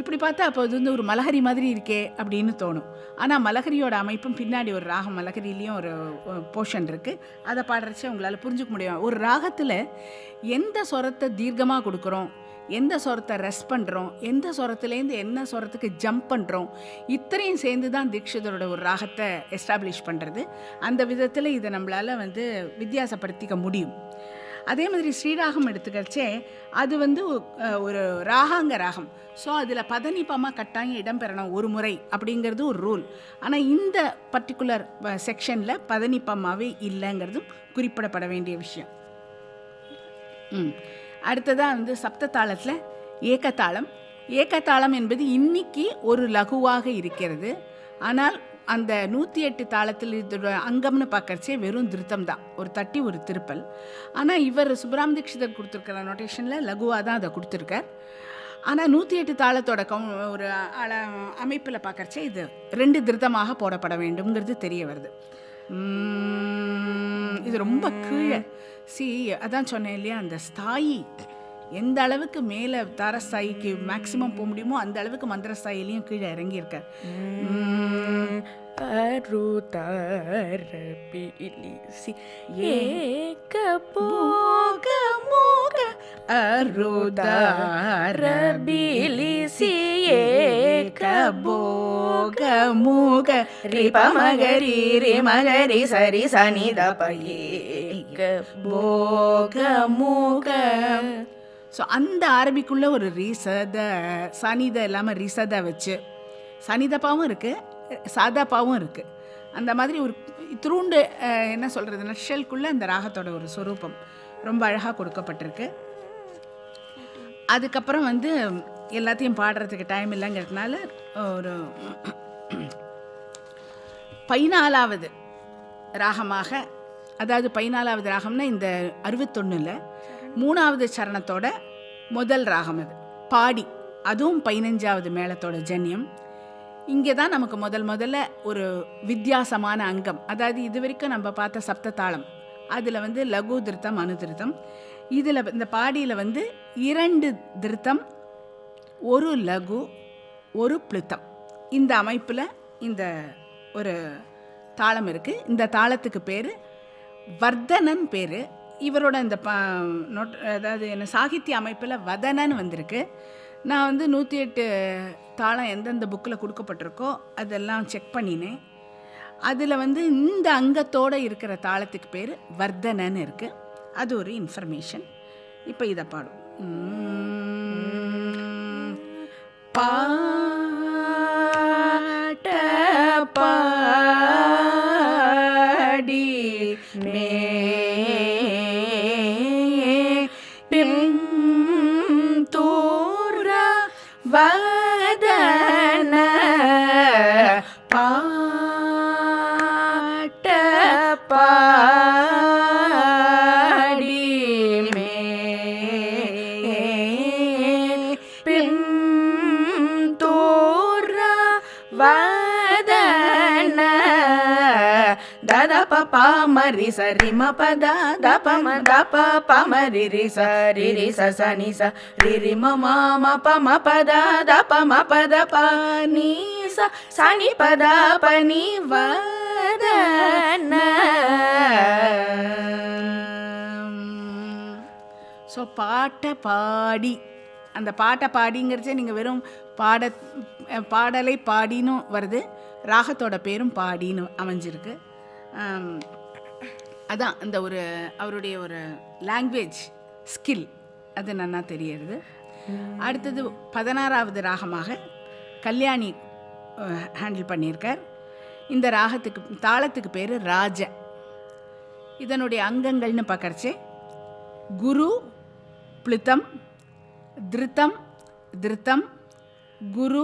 இப்படி பார்த்தா அப்போ அது ஒரு மலஹரி மாதிரி இருக்கே அப்படின்னு தோணும். ஆனால் மலஹரியோட அமைப்பும் பின்னாடி ஒரு ராகம் மலஹரியிலையும் ஒரு போர்ஷன் இருக்குது. அதை பாடுறச்சு உங்களால் புரிஞ்சுக்க முடியும். ஒரு ராகத்தில் எந்த சொரத்தை தீர்க்கமாக கொடுக்குறோம், எந்த சொரத்தை ரெஸ்ட் பண்ணுறோம், எந்த சொரத்துலேருந்து என்ன சொரத்துக்கு ஜம்ப் பண்ணுறோம், இத்தனையும் சேர்ந்து தான் தீட்சிதரோட ஒரு ராகத்தை எஸ்டாப்ளிஷ் பண்ணுறது. அந்த விதத்தில் இதை நம்மளால் வித்தியாசப்படுத்திக்க முடியும். அதே மாதிரி ஸ்ரீராகம் எடுத்துக்கிறச்சே அது ஒரு ராகாங்க ராகம். ஸோ அதில் பதனிப்பமாக கட்டாயம் இடம்பெறணும் ஒரு முறை அப்படிங்கிறது ஒரு ரூல். ஆனால் இந்த பர்டிகுலர் செக்ஷனில் பதனிப்பமாகவே இல்லைங்கிறதும் குறிப்பிடப்பட வேண்டிய விஷயம். அடுத்ததாக சப்ததாளத்தில் ஏகத்தாளம். ஏகத்தாளம் என்பது இன்னைக்கு ஒரு லகுவாக இருக்கிறது. ஆனால் அந்த 108 தாளத்தில் இதோட அங்கம்னு பார்க்கறச்சே வெறும் திருத்தம் தான், ஒரு தட்டி ஒரு திருப்பல். ஆனால் இவர் சுப்ரமணிய தீட்சிதர் கொடுத்துருக்கிற நோட்டேஷனில் லகுவாக தான் அதை கொடுத்துருக்கார். ஆனால் 108 தாளத்தோட ஒரு அமைப்பில் பார்க்கறச்சே இது 2 திருத்தமாக போடப்பட வேண்டும்ங்கிறது தெரிய வருது. இது ரொம்ப கீழே அதான் சொன்னேன் இல்லையா, அந்த ஸ்தாயி எந்த அளவுக்கு மேலே தாரஸ்தாயிக்கு மேக்சிமம் போக முடியுமோ அந்த அளவுக்கு மந்திரஸ்தாயிலையும் கீழே இறங்கியிருக்கார். அருதரபிலிசி ஏக போக மூக அருதரபிலிசி ஏக போக மூக ரிபமகரி ரிமகரி சரி சனித ஏக போக மூக. ஸோ அந்த ஆரம்பிக்குள்ள ஒரு ரிசத சனித இல்லாமல் ரிசத வச்சு சனிதப்பாவும் இருக்குது சாதாப்பாவும் இருக்குது. அந்த மாதிரி ஒரு திருண்டு என்ன சொல்கிறது நஷல்குள்ளே அந்த ராகத்தோட ஒரு ஸ்வரூபம் ரொம்ப அழகாக கொடுக்கப்பட்டிருக்கு. அதுக்கப்புறம் எல்லாத்தையும் பாடுறதுக்கு டைம் இல்லைங்கிறதுனால ஒரு 14வது ராகமாக, அதாவது 14வது ராகம்னா இந்த 61ல் 3வது சரணத்தோட முதல் ராகம் அது பாடி, அதுவும் 15வது மேளத்தோட ஜன்யம். இங்கே தான் நமக்கு முதல்ல ஒரு வித்தியாசமான அங்கம். அதாவது இது வரைக்கும் நம்ம பார்த்த சப்த தாளம் அதில் லகு திருத்தம் அணு திருத்தம். இதில் இந்த பாடியில் 2 திருத்தம், ஒரு லகு, ஒரு பிளுத்தம். இந்த அமைப்பில் இந்த ஒரு தாளம் இருக்குது. இந்த தாளத்துக்கு பேர் வர்தனன் பேர். இவரோட இந்த அதாவது என்ன சாகித்ய அமைப்பில் வதனன் வந்திருக்கு. நான் 108 தாளம் எந்தெந்த புக்கில் கொடுக்கப்பட்டிருக்கோ அதெல்லாம் செக் பண்ணினேன். அதில் இந்த அங்கத்தோடு இருக்கிற தாளத்துக்கு பேர் வர்தனன் இருக்குது. அது ஒரு இன்ஃபர்மேஷன். இப்போ இதை பாடும். பாட்ட பாடி மே வதனன் மரி சரி ம பத த ப ம த ப ப மரி ரி ச ரி ரி ச ச நி ச ரி ரி ம ம ம ப ம பத த ப ம பத ப நீ ச ச நி பத ப நீ வ த ந. ஸோ பாட்டை பாடி, அந்த பாட்டை பாடிங்கிறச்சே நீங்கள் வெறும் பாடலை பாடின்னு வருது, ராகத்தோட பேரும் பாடின்னு அமைஞ்சிருக்கு. அதான் அந்த ஒரு அவருடைய ஒரு லாங்குவேஜ் ஸ்கில் அது நல்லா தெரியறது. அடுத்தது 16வது ராகமாக கல்யாணி ஹேண்டில் பண்ணியிருக்கார். இந்த ராகத்துக்கு தாளத்துக்கு பேர் ராஜ. இதனுடைய அங்கங்கள்னு பார்க்கறச்சே குரு ப்ளித்தம், திருத்தம் திருத்தம், குரு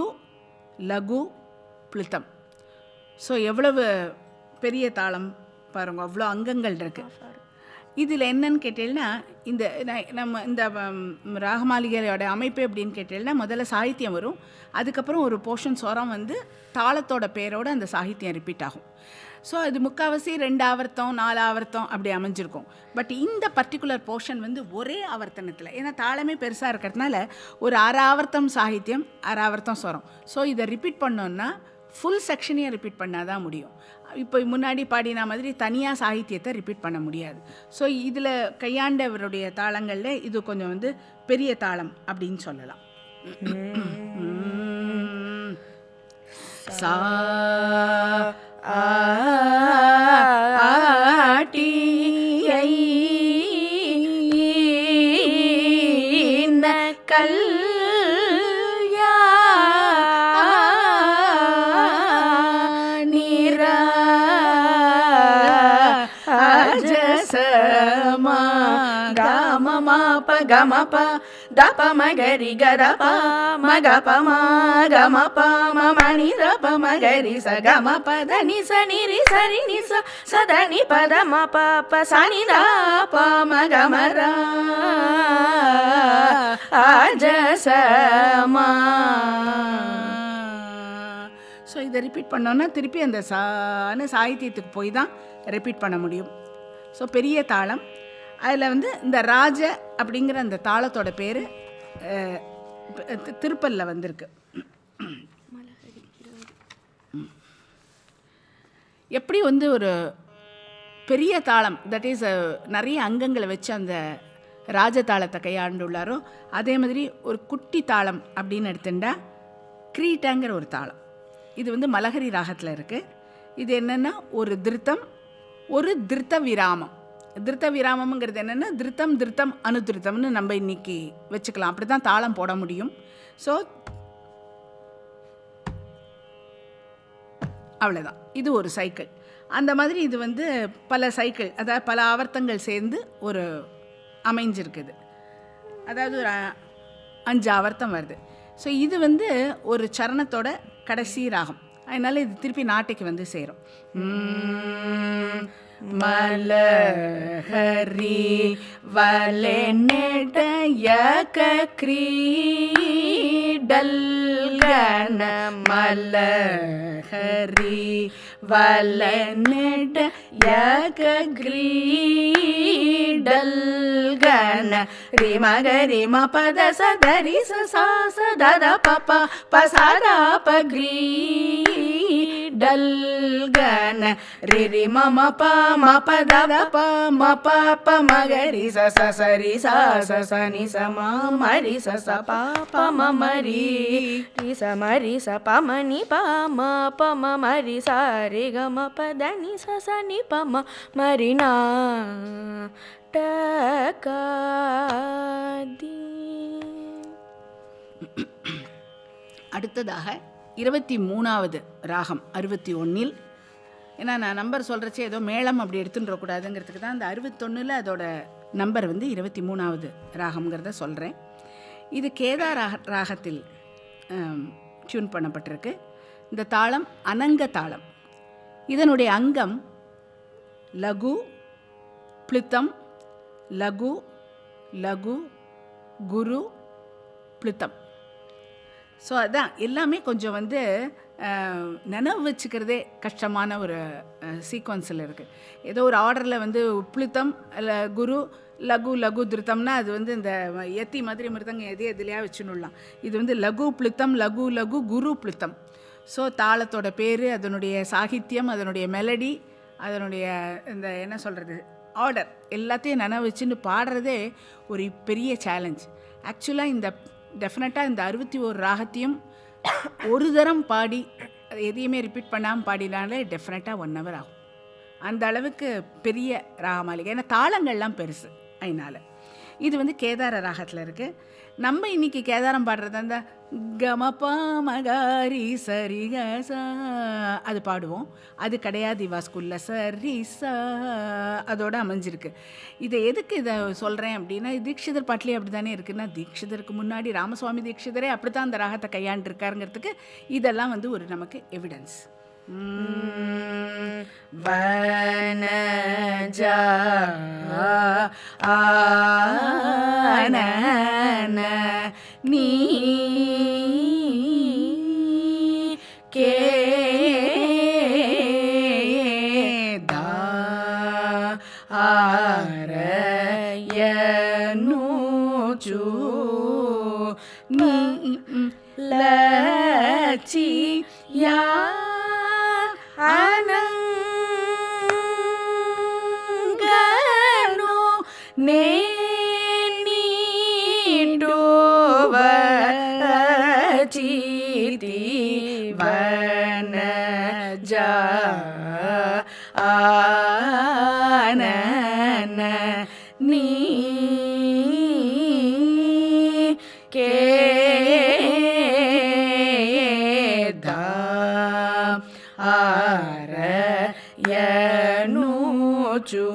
லகு ப்ளித்தம். ஸோ எவ்வளவு பெரிய தாளம் பாருங்க, அவ்வளோ அங்கங்கள் இருக்கு. இதில் என்னன்னு கேட்டீங்கன்னா, இந்த நம்ம இந்த ராகமாளிகையோட அமைப்பு எப்படின்னு கேட்டீங்கன்னா, முதல்ல சாகித்யம் வரும், அதுக்கப்புறம் ஒரு போர்ஷன் ஸ்வரம் வந்து தாளத்தோட பேரோடு அந்த சாகித்யம் ரிப்பீட் ஆகும். ஸோ அது முக்கால்வாசி 2 ஆவர்த்தம் 4 ஆவர்த்தம் அப்படி அமைஞ்சிருக்கும். பட் இந்த பர்டிகுலர் போர்ஷன் வந்து ஒரே ஆவர்த்தனத்தில், ஏன்னா தாளமே பெருசாக இருக்கிறதுனால ஒரு 1/2 ஆவர்த்தம் சாகித்யம் 1/2 ஆவர்த்தம் ஸ்வரம். ஸோ இதை ரிப்பீட் பண்ணோன்னா ஃபுல் செக்ஷனையும் ரிப்பீட் பண்ணால் தான் முடியும். இப்போ முன்னாடி பாடின மாதிரி தனியாக சாகித்யத்தை ரிப்பீட் பண்ண முடியாது. ஸோ இதில் கையாண்டவருடைய தாளங்களில் இது கொஞ்சம் வந்து பெரிய தாளம் அப்படின்னு சொல்லலாம். சா ஆட்டியை கம ப த ப ம கரி க த ப ம க ப ம க ம ப ம ம நி ர ப ம கரி ச க ம ப த நி ச நி ரி ச ரி நி ச ச த நி ப த ம ப ப ச நி த ப ம க ம ர ஆ ஜ ச ம. ஸோ இதை ரிப்பீட் பண்ணோன்னா திருப்பி அந்த சாகித்யத்துக்கு போய் தான் ரிப்பீட் பண்ண முடியும். ஸோ பெரிய தாளம். அதில் வந்து இந்த ராஜ அப்படிங்கிற அந்த தாளத்தோட பேர் திருப்பல்ல வந்திருக்கு. எப்படி வந்து ஒரு பெரிய தாளம், தட் இஸ் நிறைய அங்கங்களை வச்சு அந்த ராஜதாளத்தை கையாண்டுள்ளாரோ, அதே மாதிரி ஒரு குட்டி தாளம் அப்படின்னு எடுத்துட்டா கிரீட்டாங்கிற ஒரு தாளம். இது வந்து மலஹரி ராகத்தில் இருக்குது. இது என்னென்னா ஒரு திருத்தம், ஒரு திருத்த விராமம். திருத்த விராமம்ங்கிறது என்னென்னா திருத்தம் திருத்தம் அனுதிருத்தம்னு நம்ம இன்னைக்கு வச்சுக்கலாம். அப்படி தான் தாளம் போட முடியும். ஸோ அவ்வளோதான், இது ஒரு சைக்கிள். அந்த மாதிரி இது வந்து பல சைக்கிள், அதாவது பல ஆவர்த்தங்கள் சேர்ந்து ஒரு அமைஞ்சிருக்குது. அதாவது ஒரு 5 ஆவர்த்தம் வருது. ஸோ இது வந்து ஒரு சரணத்தோட கடைசி ராகம். அதனால் இது திருப்பி நாட்டைக்கு வந்து சேரும். மலஹரி வலெனடயக கிரீடல்கன மலஹரி வலெனடயக கிரீடல்கன ரிமகரி ம பத சதரி ச சத பப பசத ப கிரீடல்கன ரி மம ப ம ப த ப ம ப ப ம க ரி ச ச ச ரி ச ச ச நி ச ம ம ரி ச ச ப ப ம ம ரி ரி ச ம ரி ச ப ம நி ப ம ப ம ம ரி ச ரி க ம ப த நி ச ச நி ப ம ம ரி நா ட க தி. அடுத்ததாக 23வது ராகம் 61. ஏன்னா நான் நம்பர் சொல்கிறச்சே ஏதோ மேளம் அப்படி எடுத்துன்றக்கூடாதுங்கிறதுக்கு தான் அந்த 61ல் அதோட நம்பர் வந்து 23வது ராகம்ங்கிறத சொல்கிறேன். இது கேதார் ராகத்தில் டியூன் பண்ணப்பட்டிருக்கு. இந்த தாளம் அனங்க தாளம். இதனுடைய அங்கம் லகு ப்ளித்தம், லகு லகு குரு ப்ளித்தம். ஸோ அதான் எல்லாமே கொஞ்சம் வந்து நினைவு வச்சுக்கிறதே கஷ்டமான ஒரு சீக்வன்ஸில் இருக்குது. ஏதோ ஒரு ஆர்டரில் வந்து உப்ளுத்தம் இல்லை குரு லகு லகு திருத்தம்னா அது வந்து இந்த எத்தி மாதிரி மிருதங்க எதுலையா வச்சுன்னுடலாம். இது வந்து லகு பிளுத்தம் லகு லகு குரு பிளுத்தம். ஸோ தாளத்தோட பேர், அதனுடைய சாகித்யம், அதனுடைய மெலடி, அதனுடைய இந்த என்ன சொல்கிறது ஆர்டர் எல்லாத்தையும் நினைவு வச்சுன்னு பாடுறதே ஒரு பெரிய சேலஞ்ச். ஆக்சுவலாக இந்த டெஃபினட்டாக இந்த 61 ராகத்தையும் ஒரு தரம் பாடி அது எதையுமே ரிப்பீட் பண்ணாமல் பாடினாலே டெஃபினட்டாக 1 hour ஆகும். அந்த அளவுக்கு பெரிய ராகமாளிகை. ஏன்னா தாளங்கள்லாம் பெருசு. அதனால் இது வந்து கேதார ராகத்தில் இருக்குது. நம்ம இன்றைக்கி கேதாரம் பாடுறது அந்த கமபா மகாரி சரி கசா அது பாடுவோம். அது கிடையாது இவா ஸ்கூலில் சரி சா அதோடு அமைஞ்சிருக்கு. இதை எதுக்கு இதை சொல்கிறேன் அப்படின்னா, தீக்ஷிதர் பாட்டிலே அப்படி தானே இருக்குன்னா, தீக்ஷிதருக்கு முன்னாடி ராமசுவாமி தீக்ஷிதரே அப்படி தான் அந்த ராகத்தை கையாண்டிருக்காருங்கிறதுக்கு இதெல்லாம் வந்து ஒரு நமக்கு எவிடன்ஸ். வனஜா ஆன நீ கேதா ஆரயனுச்சு நீ லச்சி யா அனங்கனோ நேனிடோவசிதி வனஜா ஆனன நீ கேதா ஆரயனுச்சு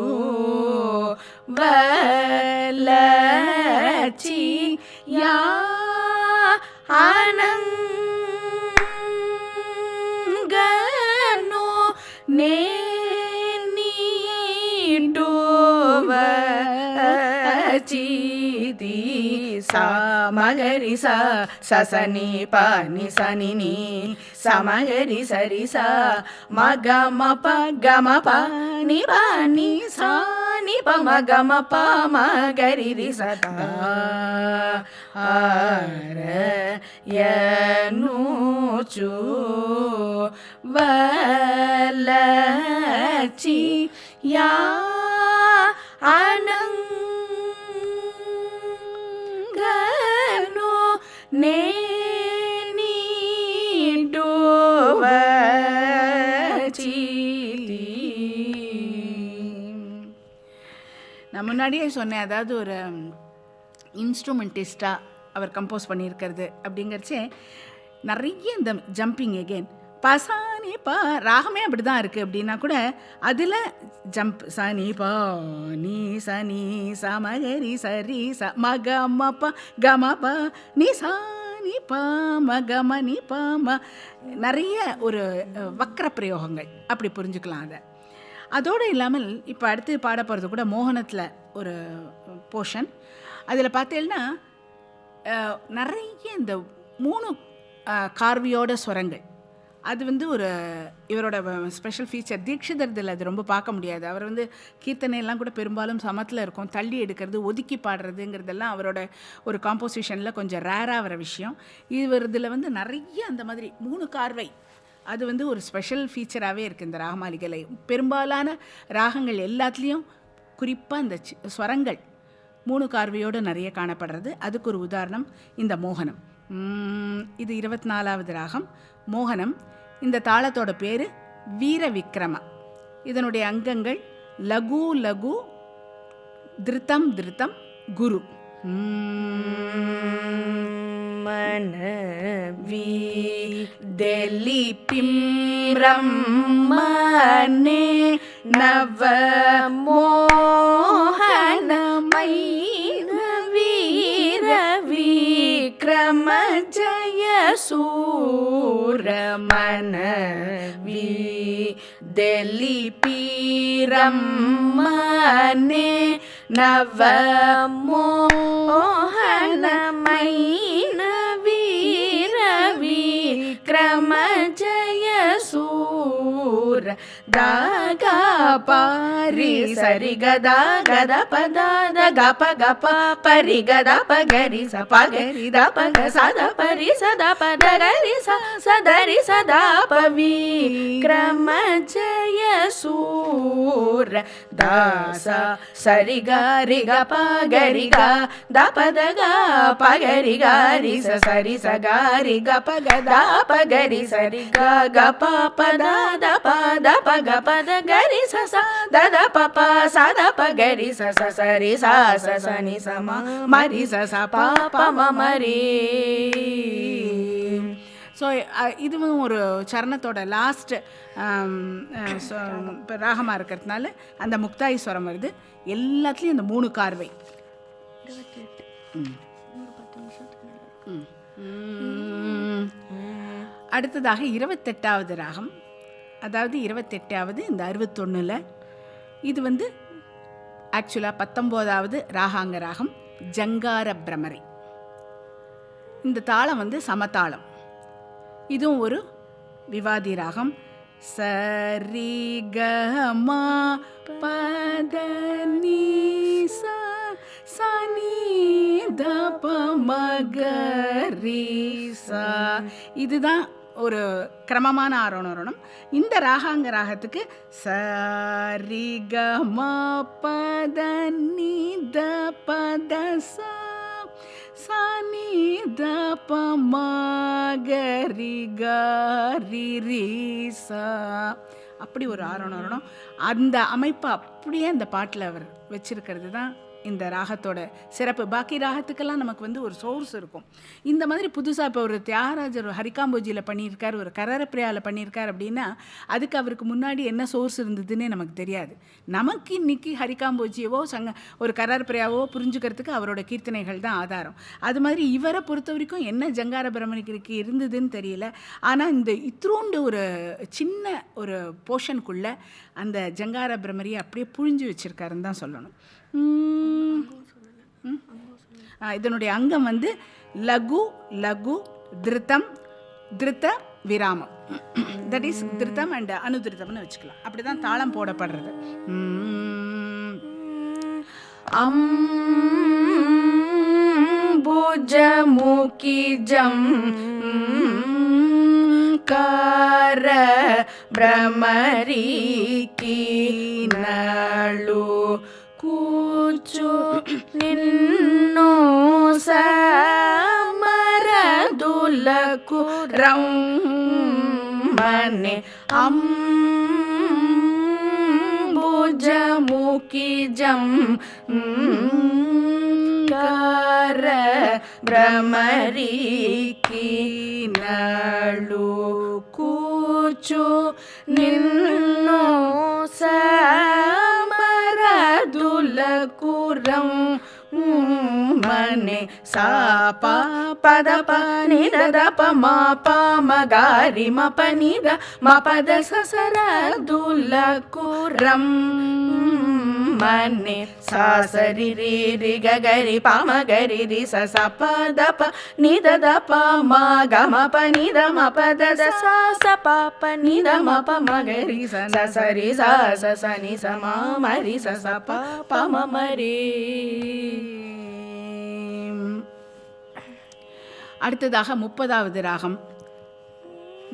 வலச்சி யா அனங்கனோ நேனிடோவசிதி சா மகரி சா சசனி பானி சனி நீ சமகரி சரி சா மகம ப கம ப நி பானி சா நி ப மகம ப மகரி ரி சதா ஆரயனுச்சு வலச்சி யா அனங்கனோ நேனிடோவசிதி. நான் முன்னாடியே சொன்னேன், அதாவது ஒரு இன்ஸ்ட்ருமெண்டிஸ்டாக அவர் கம்போஸ் பண்ணியிருக்கிறது அப்படிங்கிறச்சே நிறைய இந்த ஜம்பிங் எகெயின் பசானி பா ராகமே அப்படி தான் இருக்குது அப்படின்னா கூட அதில் ஜம்ப் சனி பா நீ சனி சமகரி சரி ச மகம ப கம ப நீ சா நீ பா மகம நீ பா ம நிறைய ஒரு வக்கர பிரயோகங்கள் அப்படி புரிஞ்சுக்கலாம் அதை. அதோடு இல்லாமல் இப்போ அடுத்து பாட போகிறது கூட மோகனத்தில் ஒரு போர்ஷன். அதில் பார்த்தீங்கன்னா நிறைய இந்த 3 கார்வியோட ஸ்வரங்கள். அது வந்து ஒரு இவரோட ஸ்பெஷல் ஃபீச்சர். தீக்ஷிதர்தில் அது ரொம்ப பார்க்க முடியாது. அவர் வந்து கீர்த்தனையெல்லாம் கூட பெரும்பாலும் சமத்தில் இருக்கும். தள்ளி எடுக்கிறது, ஒதுக்கி பாடுறதுங்கிறதெல்லாம் அவரோட ஒரு காம்போசிஷனில் கொஞ்சம் ரேராக வர விஷயம். இதில் வந்து நிறைய அந்த மாதிரி 3 கார்வை அது வந்து ஒரு ஸ்பெஷல் ஃபீச்சராகவே இருக்குது இந்த ராகமாளிகையில். பெரும்பாலான ராகங்கள் எல்லாத்துலேயும் குறிப்பாக இந்த ஸ்வரங்கள் 3 கார்வையோடு நிறைய காணப்படுறது. அதுக்கு ஒரு உதாரணம் இந்த மோகனம். இது 24வது ராகம் மோகனம். இந்த தாளத்தோட பேர் வீர விக்ரம. இதனுடைய அங்கங்கள் லகு லகு திருத்தம் திருத்தம் குரு. மனவி டெல்லி பிம்ரம் மனே நவ மோகனமை வீர விக்ரம ஜய சூரமனவி டெல்லி பீரம் மனே நவ மோகனமை வீர தாக பாரி சரி கதா கத பதாத கப கப பரி கதா பகரி ச பகரி த பக சத பரி சத பதரி ச சதரி சதா பவி கிரம ஜய சூர தாச சரி கரி க பகரி க த பத க பகரி கரி ச சரி ச கரி க பக த பகரி சரி க க ப பத த பத பக பத கரி ச ச த த ப ப ச த பகரி ச ச சரி ச ச ச நி ச ம மரி ச ச ப ப ம மரி. ஸோ இதுவும் ஒரு சரணத்தோட லாஸ்ட் ராகமாக இருக்கிறதுனால அந்த முக்தாயி ஸ்வரம் வருது. எல்லாத்துலேயும் இந்த 3 கார்வை. அடுத்ததாக 28வது ராகம், அதாவது 28வது இந்த 61ல். இது வந்து ஆக்சுவலாக 19வது ராகாங்க ராகம் ஜங்கார பிரமரி. இந்த தாளம் வந்து சமதாளம். இதுவும் ஒரு விவாதி ராகம். சரி க ம பத நீ ச சனி த ப ம க ரி ச. இதுதான் ஒரு கிரமமான ஆரோணம். இந்த ராகாங்க ராகத்துக்கு சரி க ம பத நீ த பத ச சனி த ப ம க ரி க ரி ரி ச. அப்படி ஒரு ஆரோணம். அந்த அமைப்பு அப்படியே அந்த பாட்டில் அவர் வச்சிருக்கிறது தான் இந்த ராகத்தோட சிறப்பு. பாக்கி ராகத்துக்கெல்லாம் நமக்கு வந்து ஒரு சோர்ஸ் இருக்கும். இந்த மாதிரி புதுசாக இப்போ ஒரு தியாகராஜர் ஹரிகாம்போஜியில் பண்ணியிருக்கார், ஒரு கரரப்பிரியாவில் பண்ணியிருக்கார் அப்படின்னா அதுக்கு அவருக்கு முன்னாடி என்ன சோர்ஸ் இருந்ததுன்னே நமக்கு தெரியாது. நமக்கு இன்னைக்கு ஹரிகாம்போஜியவோ ஒரு கரரப்பிரியாவோ புரிஞ்சுக்கிறதுக்கு அவரோட கீர்த்தனைகள் தான் ஆதாரம். அது மாதிரி இவரை பொறுத்த வரைக்கும் என்ன ஜங்கார பிரமரிக்கு இருந்ததுன்னு தெரியல. ஆனால் இந்த இத்ரோண்டு ஒரு சின்ன ஒரு போர்ஷனுக்குள்ளே அந்த ஜங்கார பிரமரியை அப்படியே புழிஞ்சு வச்சுருக்காருன்னு தான் சொல்லணும். இதனுடைய அங்கம் வந்து லகு லகு திருத்தம் திருத்த விராமம். தட் இஸ் திருத்தம் அண்ட் அனுதிருத்தம்னு வச்சுக்கலாம். அப்படிதான் தாளம் போடப்படுறது. அம்புஜமுகி ஜம் ಕಾರ ಭ್ರಮರಿ ಕೀನಳು ಕೂಚು ನಿನ್ನೋ ಸಮರದುಲಕು ರಮ್ಮನೆ ಅಂಬುಜಮುಖಿ ಜಂ ಕಾರ ಭ್ರಮರಿ ಕೀನಳು ಕೂಚು ನಿನ್ನೋ ಸಮರದುಲಕು ಮನೆ ಸಾಪ ಪದ ಪ ನಿದ ಪ ಮ ಪ ಮ ಗಾರಿ ಮ ಪ ನಿದ ಮ ಪದ ಸಸರ ದುಲಕು ಮನೆ ಸಾ ಸರಿ ರಿ ರಿ ಗ ಗರಿ ಪ ಮ ಗರಿ ರಿ ಸ ಸ ಪ ದ ಪ ನಿದ ದ ಪ ಮ ಗ ಮ ಪ ನಿದ ಮ ಪದ ದ ಸ ಸ ಪ ಪ ನಿದ ಮ ಪ ಮ ಗರಿ ಸ ಸ ಸರಿ ಸ ಸ ಸ ನಿ ಸ ಮ ಮ ರಿ ಸ ಸ ಪ ಪ ಮ ಮ ರಿ. அடுத்ததாக 30வது ராகம்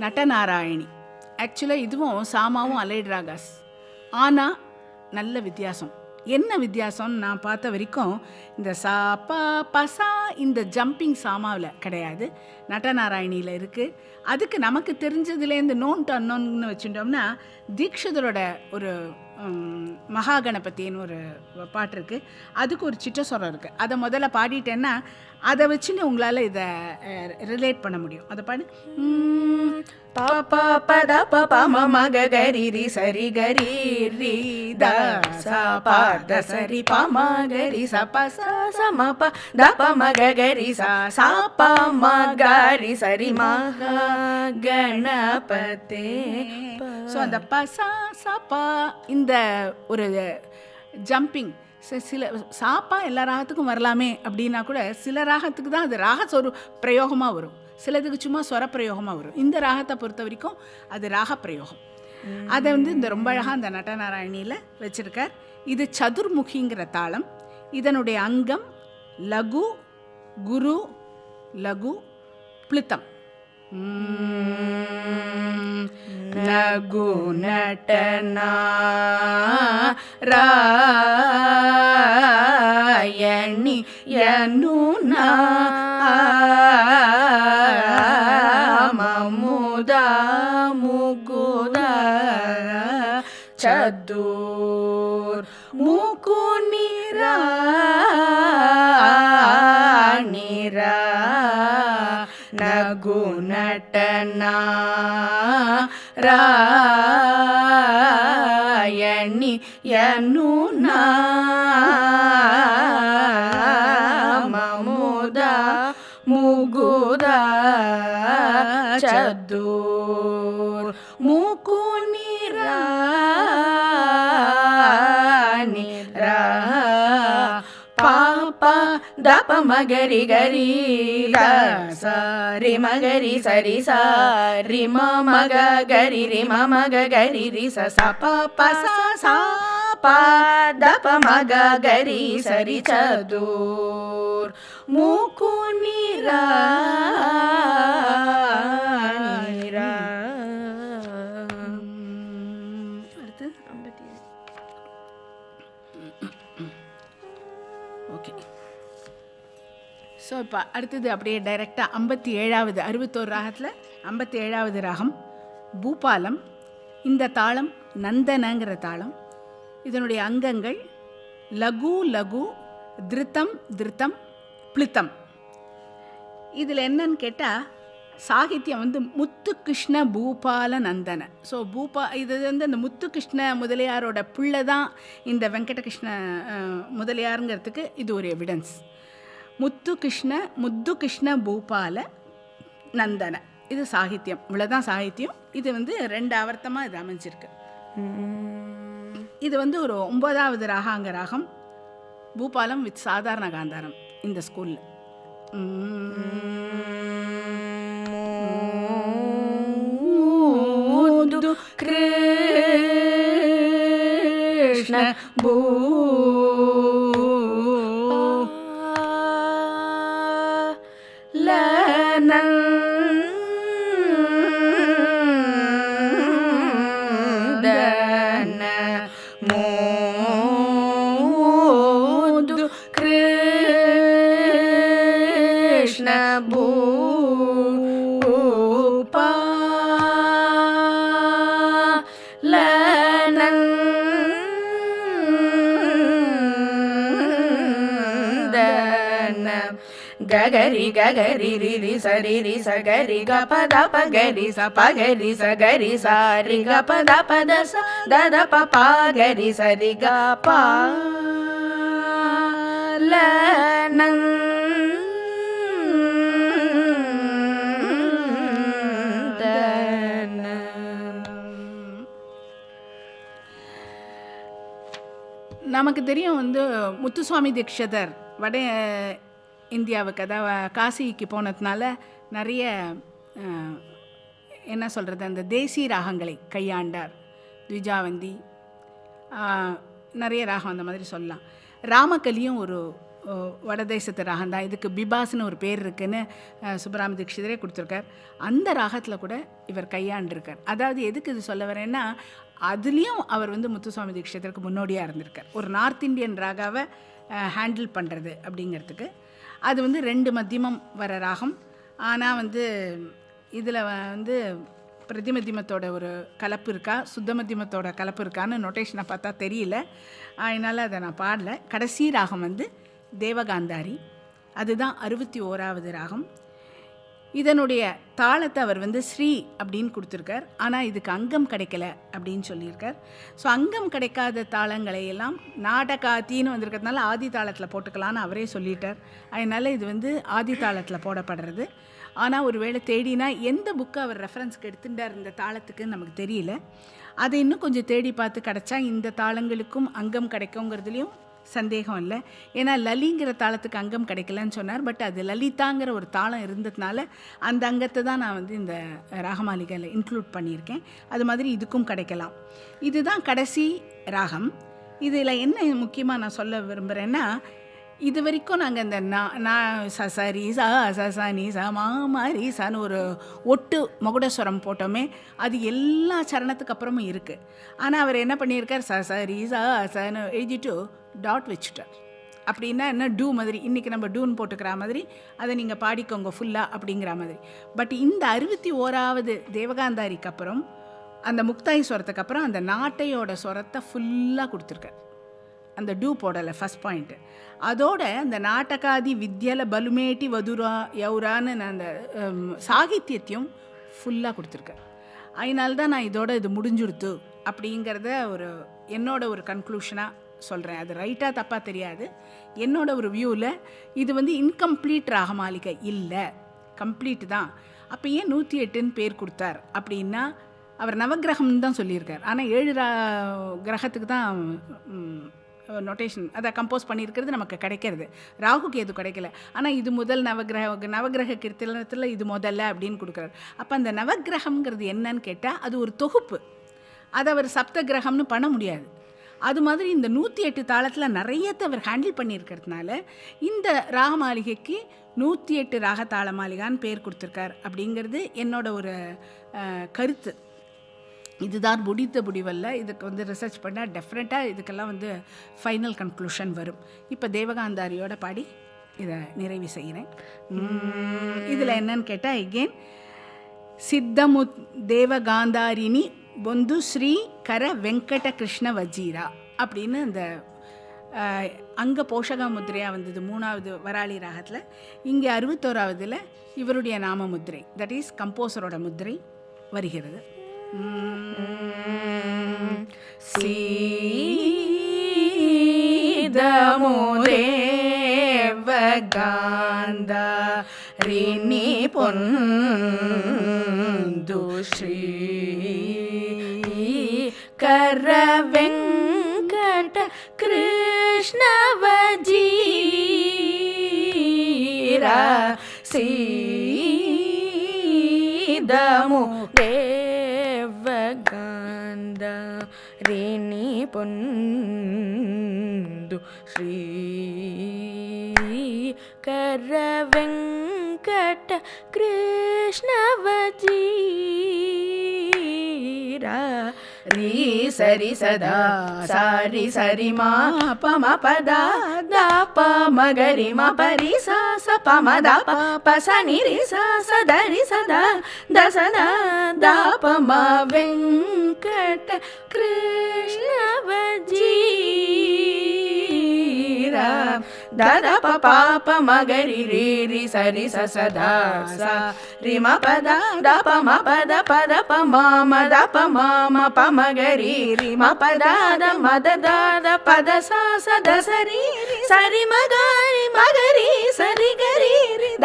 நட்டநாராயணி. ஆக்சுவலாக இதுவும் சாமாவும் அலைட் ராகாஸ். ஆனால் நல்ல வித்தியாசம். என்ன வித்தியாசம்னு நான் பார்த்த வரைக்கும் இந்த சா பா பசா இந்த ஜம்பிங் சாமாவில் கிடையாது, நட்டநாராயணியில் இருக்குது. அதுக்கு நமக்கு தெரிஞ்சதுலேருந்து நோன் டு அன்னோன்னு வச்சுட்டோம்னா தீக்ஷிதரோட ஒரு மகாகணபதின்னு ஒரு பாட்டு இருக்குது. அதுக்கு ஒரு சிற்றஸ்வரம் இருக்குது. அதை முதல்ல பாடிட்டேன்னா அதை வச்சுன்னு உங்களால் இதை ரிலேட் பண்ண முடியும். அதை பாடு. பா பா பத ப ப ம ம க கரி ரி சரி கரி ரி த ச ப த சரி ப ம கரி ச ப ச ச ம ப த ப ம க கரி ச ச ப ம க ரி சரி ம க கணபதே. ஸோ அந்த ப ச ச ப இந்த ஒரு ஜம்பிங் சில சாப்பா எல்லா ராகத்துக்கும் வரலாமே அப்படின்னா கூட சில ராகத்துக்கு தான் அது ராக ஒரு பிரயோகமாக வரும், சிலதுக்கு சும்மா ஸ்வர பிரயோகமாக வரும். இந்த ராகத்தை பொறுத்த வரைக்கும் அது ராக பிரயோகம். அதை வந்து இந்த ரொம்ப அழகாக அந்த நடநாராயணியில் வச்சுருக்கார். இது சதுர்முகிங்கிற தாளம். இதனுடைய அங்கம் லகு, குரு, லகு, பிளித்தம். லகு நடனாராயணி யனுனா மமுதா முகுதா சதுர் முகுனிரா நிரா நகு நடனா ராயணி யனுனா மமுதா முகுதா சதுர் முகுனிரா நிரா பாபா தப மகரி கரி சரி மகரி சரி சாரி மக கரி ரி மக கரி ரி ச பாப சா பா தப மக கரி சரி சதுர் முகுனிரா அடுத்து 57. ஓகே. ஸோ இப்போ அடுத்தது அப்படியே டைரெக்டாக 57வது 61 ராகத்தில் 57வது ராகம் பூபாலம். இந்த தாளம் நந்தனங்கிற தாளம். இதனுடைய அங்கங்கள் லகு லகு, திருத்தம் திருத்தம், பிளித்தம். இதில் என்னன்னு கேட்டால் சாகித்யம் வந்து முத்துகிருஷ்ண பூபால நந்தன. ஸோ இது வந்து அந்த முத்துகிருஷ்ண முதலியாரோட பிள்ளை தான் இந்த வெங்கடகிருஷ்ண முதலியாருங்கிறதுக்கு இது ஒரு எவிடன்ஸ். முத்துகிருஷ்ண பூபால நந்தன இது சாகித்யம். இவ்வளோதான் சாகித்யம். இது வந்து 2 ஆவர்த்தமாக இது அமைஞ்சிருக்கு. இது வந்து ஒரு 9வது ராகாங்க ராகம். பூபாலம் வித் சாதாரண காந்தாரம் இந்த ஸ்கூலில். கிருஷ்ண பூ நந்தன மோது கிருஷ்ண பூ గగరి గగరి రి సరి రి సగరి గ పద పగరి స పగరి సగరి సారి గ పద పద స దద ప పగరి సరి గ ప ల నందన. நமக்கு தெரியும் வந்து முத்துசுவாமி தீக்ஷிதர் வட இந்தியாவுக்கு, அதாவது காசிக்கு போனதுனால நிறைய என்ன சொல்கிறது, அந்த தேசி ராகங்களை கையாண்டார். த்விஜாவந்தி, நிறைய ராகம் அந்த மாதிரி சொல்லலாம். ராமகலியும் ஒரு வடதேசத்து ராகம் தான். இதுக்கு பிபாஸ்னு ஒரு பேர் இருக்குன்னு சுப்பராம தீக்ஷிதரே கொடுத்துருக்கார். அந்த ராகத்தில் கூட இவர் கையாண்டிருக்கார். அதாவது எதுக்கு இது சொல்ல வரேன்னா, அதுலேயும் அவர் வந்து முத்துசுவாமி தீக்ஷிதருக்கு முன்னோடியாக இருந்திருக்கார். ஒரு நார்த் இந்தியன் ராகாவை ஹேண்டில் பண்ணுறது அப்படிங்கிறதுக்கு. அது வந்து 2 மத்தியமம் வர ராகம். ஆனால் வந்து இதில் வந்து பிரதிமத்தியமத்தோட ஒரு கலப்பு இருக்கா, சுத்த மத்தியமத்தோட கலப்பு இருக்கான்னு நோட்டேஷனை பார்த்தா தெரியல. அதனால் அதை நான் பாடல. கடைசி ராகம் வந்து தேவகாந்தாரி. அதுதான் 61வது ராகம். இதனுடைய தாளத்தை அவர் வந்து ஸ்ரீ அப்படின்னு கொடுத்துருக்கார். ஆனால் இதுக்கு அங்கம் கிடைக்கல அப்படின்னு சொல்லியிருக்கார். ஸோ அங்கம் கிடைக்காத தாளங்களை எல்லாம் நாடகாத்தின்னு வந்திருக்கிறதுனால ஆதி தாளத்தில் போட்டுக்கலான்னு அவரே சொல்லிட்டார். அதனால் இது வந்து ஆதி தாளத்தில் போடப்படுறது. ஆனால் ஒரு வேளை தேடினா எந்த புக்கை அவர் ரெஃபரன்ஸ்க்கு எடுத்துட்டார் இந்த தாளத்துக்குன்னு நமக்கு தெரியல. அதை இன்னும் கொஞ்சம் தேடி பார்த்து கிடச்சா இந்த தாளங்களுக்கும் அங்கம் கிடைக்குங்கிறதுலையும் சந்தேகம் இல்லை. ஏன்னா லலிங்கிற தாளத்துக்கு அங்கம் கிடைக்கலன்னு சொன்னார். பட் அது லலிதாங்கிற ஒரு தாளம் இருந்ததுனால அந்த அங்கத்தை தான் நான் வந்து இந்த ராகமாளிகையில் இன்க்ளூட் பண்ணியிருக்கேன். அது மாதிரி இதுக்கும் கிடைக்கலாம். இதுதான் கடைசி ராகம். இதில் என்ன முக்கியமாக நான் சொல்ல விரும்புகிறேன்னா, இது வரைக்கும் நாங்கள் இந்த நான் சசரி சா சசனி ச மாரி சான்னு ஒரு ஒட்டு மகுடஸ்வரம் போட்டோமே, அது எல்லா சரணத்துக்கு அப்புறமும் இருக்குது. ஆனால் அவர் என்ன பண்ணியிருக்கார், சசரி சா சன்னு எழுதிட்டு டாட் வச்சுட்டார். அப்படின்னா என்ன, டூ மாதிரி, இன்றைக்கி நம்ம டூன்னு போட்டுக்கிற மாதிரி அதை நீங்கள் பாடிக்கோங்க ஃபுல்லாக அப்படிங்கிற மாதிரி. பட் இந்த 61வது தேவகாந்தாரிக்கு அப்புறம், அந்த முக்தாய் ஸ்வரத்துக்கு அப்புறம் அந்த நாட்டையோட ஸ்வரத்தை ஃபுல்லாக கொடுத்துருக்கார். அந்த டூ போடலை ஃபஸ்ட் பாயிண்ட்டு. அதோட அந்த நாட்டகாதி வித்யல பலுமேட்டி வதுரா யௌரான்னு அந்த சாகித்யத்தையும் ஃபுல்லாக கொடுத்துருக்கேன். அதனால்தான் நான் இதோட இது முடிஞ்சுடுத்து அப்படிங்கிறத என்னோட ஒரு கன்க்ளூஷனாக சொல்கிறேன். அது ரைட்டாக தப்பாக தெரியாது. என்னோட ஒரு வியூவில் இது வந்து இன்கம்ப்ளீட் ராகமாளிகை இல்லை, கம்ப்ளீட் தான். அப்போ ஏன் 108ன்னு பேர் கொடுத்தார் அப்படின்னா, அவர் நவகிரகம்னு தான் சொல்லியிருக்கார். ஆனால் 7 கிரகத்துக்கு தான் நொட்டேஷன் அதை கம்போஸ் பண்ணியிருக்கிறது நமக்கு கிடைக்கிறது. ராகுக்கு எது கிடைக்கல. ஆனால் இது முதல் நவகிரக கீர்த்தனத்தில் இது முதல்ல அப்படின்னு கொடுக்குறாரு. அப்போ அந்த நவகிரகம்ங்கிறது என்னன்னு கேட்டால் அது ஒரு தொகுப்பு. அதை அவர் சப்த கிரகம்னு பண்ண முடியாது. அது மாதிரி இந்த 108 தாளத்தில் நிறையத்தை அவர் ஹேண்டில் பண்ணியிருக்கிறதுனால இந்த ராகமாளிகைக்கு 108 ராக தாள மாளிகான்னு பேர் கொடுத்துருக்கார் அப்படிங்கிறது என்னோட ஒரு கருத்து. இதுதான் முடித்த முடிவல்ல. இதுக்கு வந்து ரிசர்ச் பண்ணால் டெஃபினட்டாக இதுக்கெல்லாம் வந்து ஃபைனல் கன்க்ளூஷன் வரும். இப்போ தேவகாந்தாரியோட பாடி இதை நிறைவு செய்கிறேன். இதில் என்னன்னு கேட்டால், எகெயின் சித்தமு தேவகாந்தாரினி பொந்து ஸ்ரீ கர வெங்கட கிருஷ்ண வஜீரா அப்படின்னு இந்த அங்கே போஷக முத்திரையாக வந்தது 3வது வராளி ராகத்தில். இங்கே 61வதில் இவருடைய நாம முத்திரை, தட் இஸ் கம்போசரோட முத்திரை வருகிறது. சீதமு தேவகாந்தாரிணி பொந்து ஸ்ரீ கர வெங்கட கிருஷ்ண வஜீரா சீதமு தேவகாந்தாரிணி பொந்து ஸ்ரீ கர வெங்கட கிருஷ்ண வஜீரா ரீ சரி சதா சாரி சரி மா பம பதா தா ப மகரி மா பரி சா ச பம தா ப ப ச நி ரி சா ச த ரி சதா த ச த தா ப ம வெங்கட கிருஷ்ண வஜீரா த த ப ப ப மகரி ரி ரி சரி ச ச த ச ரி ம பத த ப ம பத பத ப ம ம த ப ம ம ப மகரி ரி ம பத த ம த த த பத ச ச த சரி சரி மகரி மகரி சரி கரி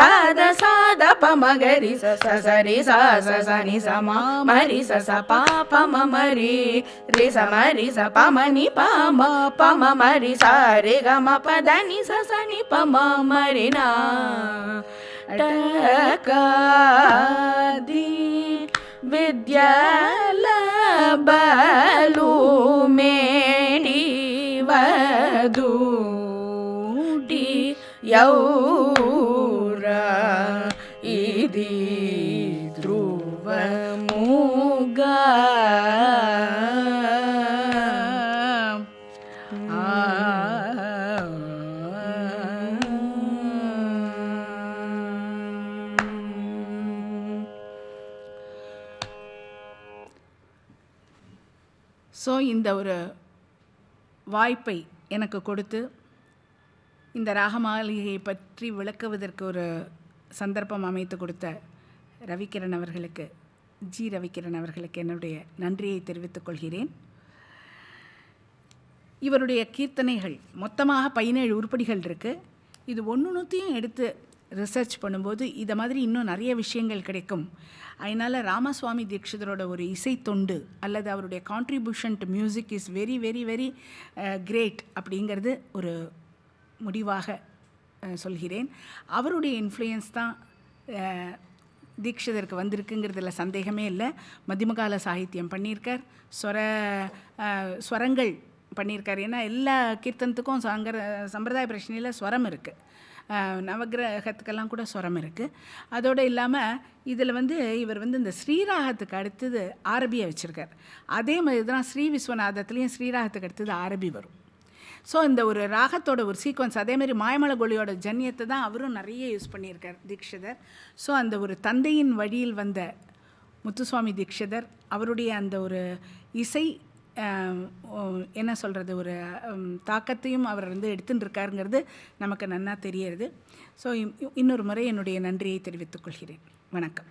த த ச த ப மகரி ச ச சரி ச ச ச நி ச ம மரி ச ச ப ப ம மரி ரி ச மரி ச ப ம நி ப ம ப ம மரி ச ரி க ம ப த நி ச ச நி ப ம மரி நா டகாதி வித்யால பலு மேடி வதூடி யௌரா இதி த்ருவ முகா ஸோ இந்த ஒரு வாய்ப்பை எனக்கு கொடுத்து இந்த ராகமாளிகையை பற்றி விளக்குவதற்கு ஒரு சந்தர்ப்பம் அமைத்து கொடுத்த ரவிக்கிரண் அவர்களுக்கு, ரவிக்கிரண் அவர்களுக்கு என்னுடைய நன்றியை தெரிவித்துக் கொள்கிறேன். இவருடைய கீர்த்தனைகள் மொத்தமாக 17 உருப்படிகள் இருக்குது. இது ஒன்றுத்தையும் எடுத்து ரிசர்ச் பண்ணும்போது இதை மாதிரி இன்னும் நிறைய விஷயங்கள் கிடைக்கும். அதனால் ராமசுவாமி தீக்ஷிதரோட ஒரு இசை தொண்டு அல்லது அவருடைய contribution to music is very very very great அப்படிங்கிறது ஒரு முடிவாக சொல்கிறேன். அவருடைய இன்ஃப்ளூயன்ஸ் தான் தீக்ஷிதருக்கு வந்திருக்குங்கிறதுல சந்தேகமே இல்லை. மத்தியமகால சாகித்யம் பண்ணியிருக்கார், ஸ்வரங்கள் பண்ணியிருக்கார். ஏன்னா எல்லா கீர்த்தனத்துக்கும் சம்பிரதாய பிரச்சனையில் ஸ்வரம் இருக்குது, நவகிரகத்துக்கெல்லாம் கூட ஸ்வரம் இருக்குது. அதோடு இல்லாமல் இதில் இவர் இந்த ஸ்ரீராகத்துக்கு அடுத்தது ஆரபியை வச்சுருக்கார். அதே மாதிரி தான் ஸ்ரீ விஸ்வநாதத்துலேயும் ஸ்ரீராகத்துக்கு அடுத்தது ஆரபி வரும். ஸோ இந்த ஒரு ராகத்தோட ஒரு சீக்வன்ஸ், அதேமாதிரி மாயமலகொலியோட ஜன்யத்தை தான் அவரும் நிறைய யூஸ் பண்ணியிருக்கார் தீக்ஷிதர். ஸோ அந்த ஒரு தந்தையின் வழியில் வந்த முத்துசுவாமி தீக்ஷிதர் அவருடைய அந்த ஒரு இசை என்ன சொல்கிறது, ஒரு தாக்கத்தையும் அவர் எடுத்துட்டு இருக்காருங்கிறது நமக்கு நன்னா தெரியறது. ஸோ இன்னொரு முறை என்னுடைய நன்றியை தெரிவித்துக் கொள்கிறேன். வணக்கம்.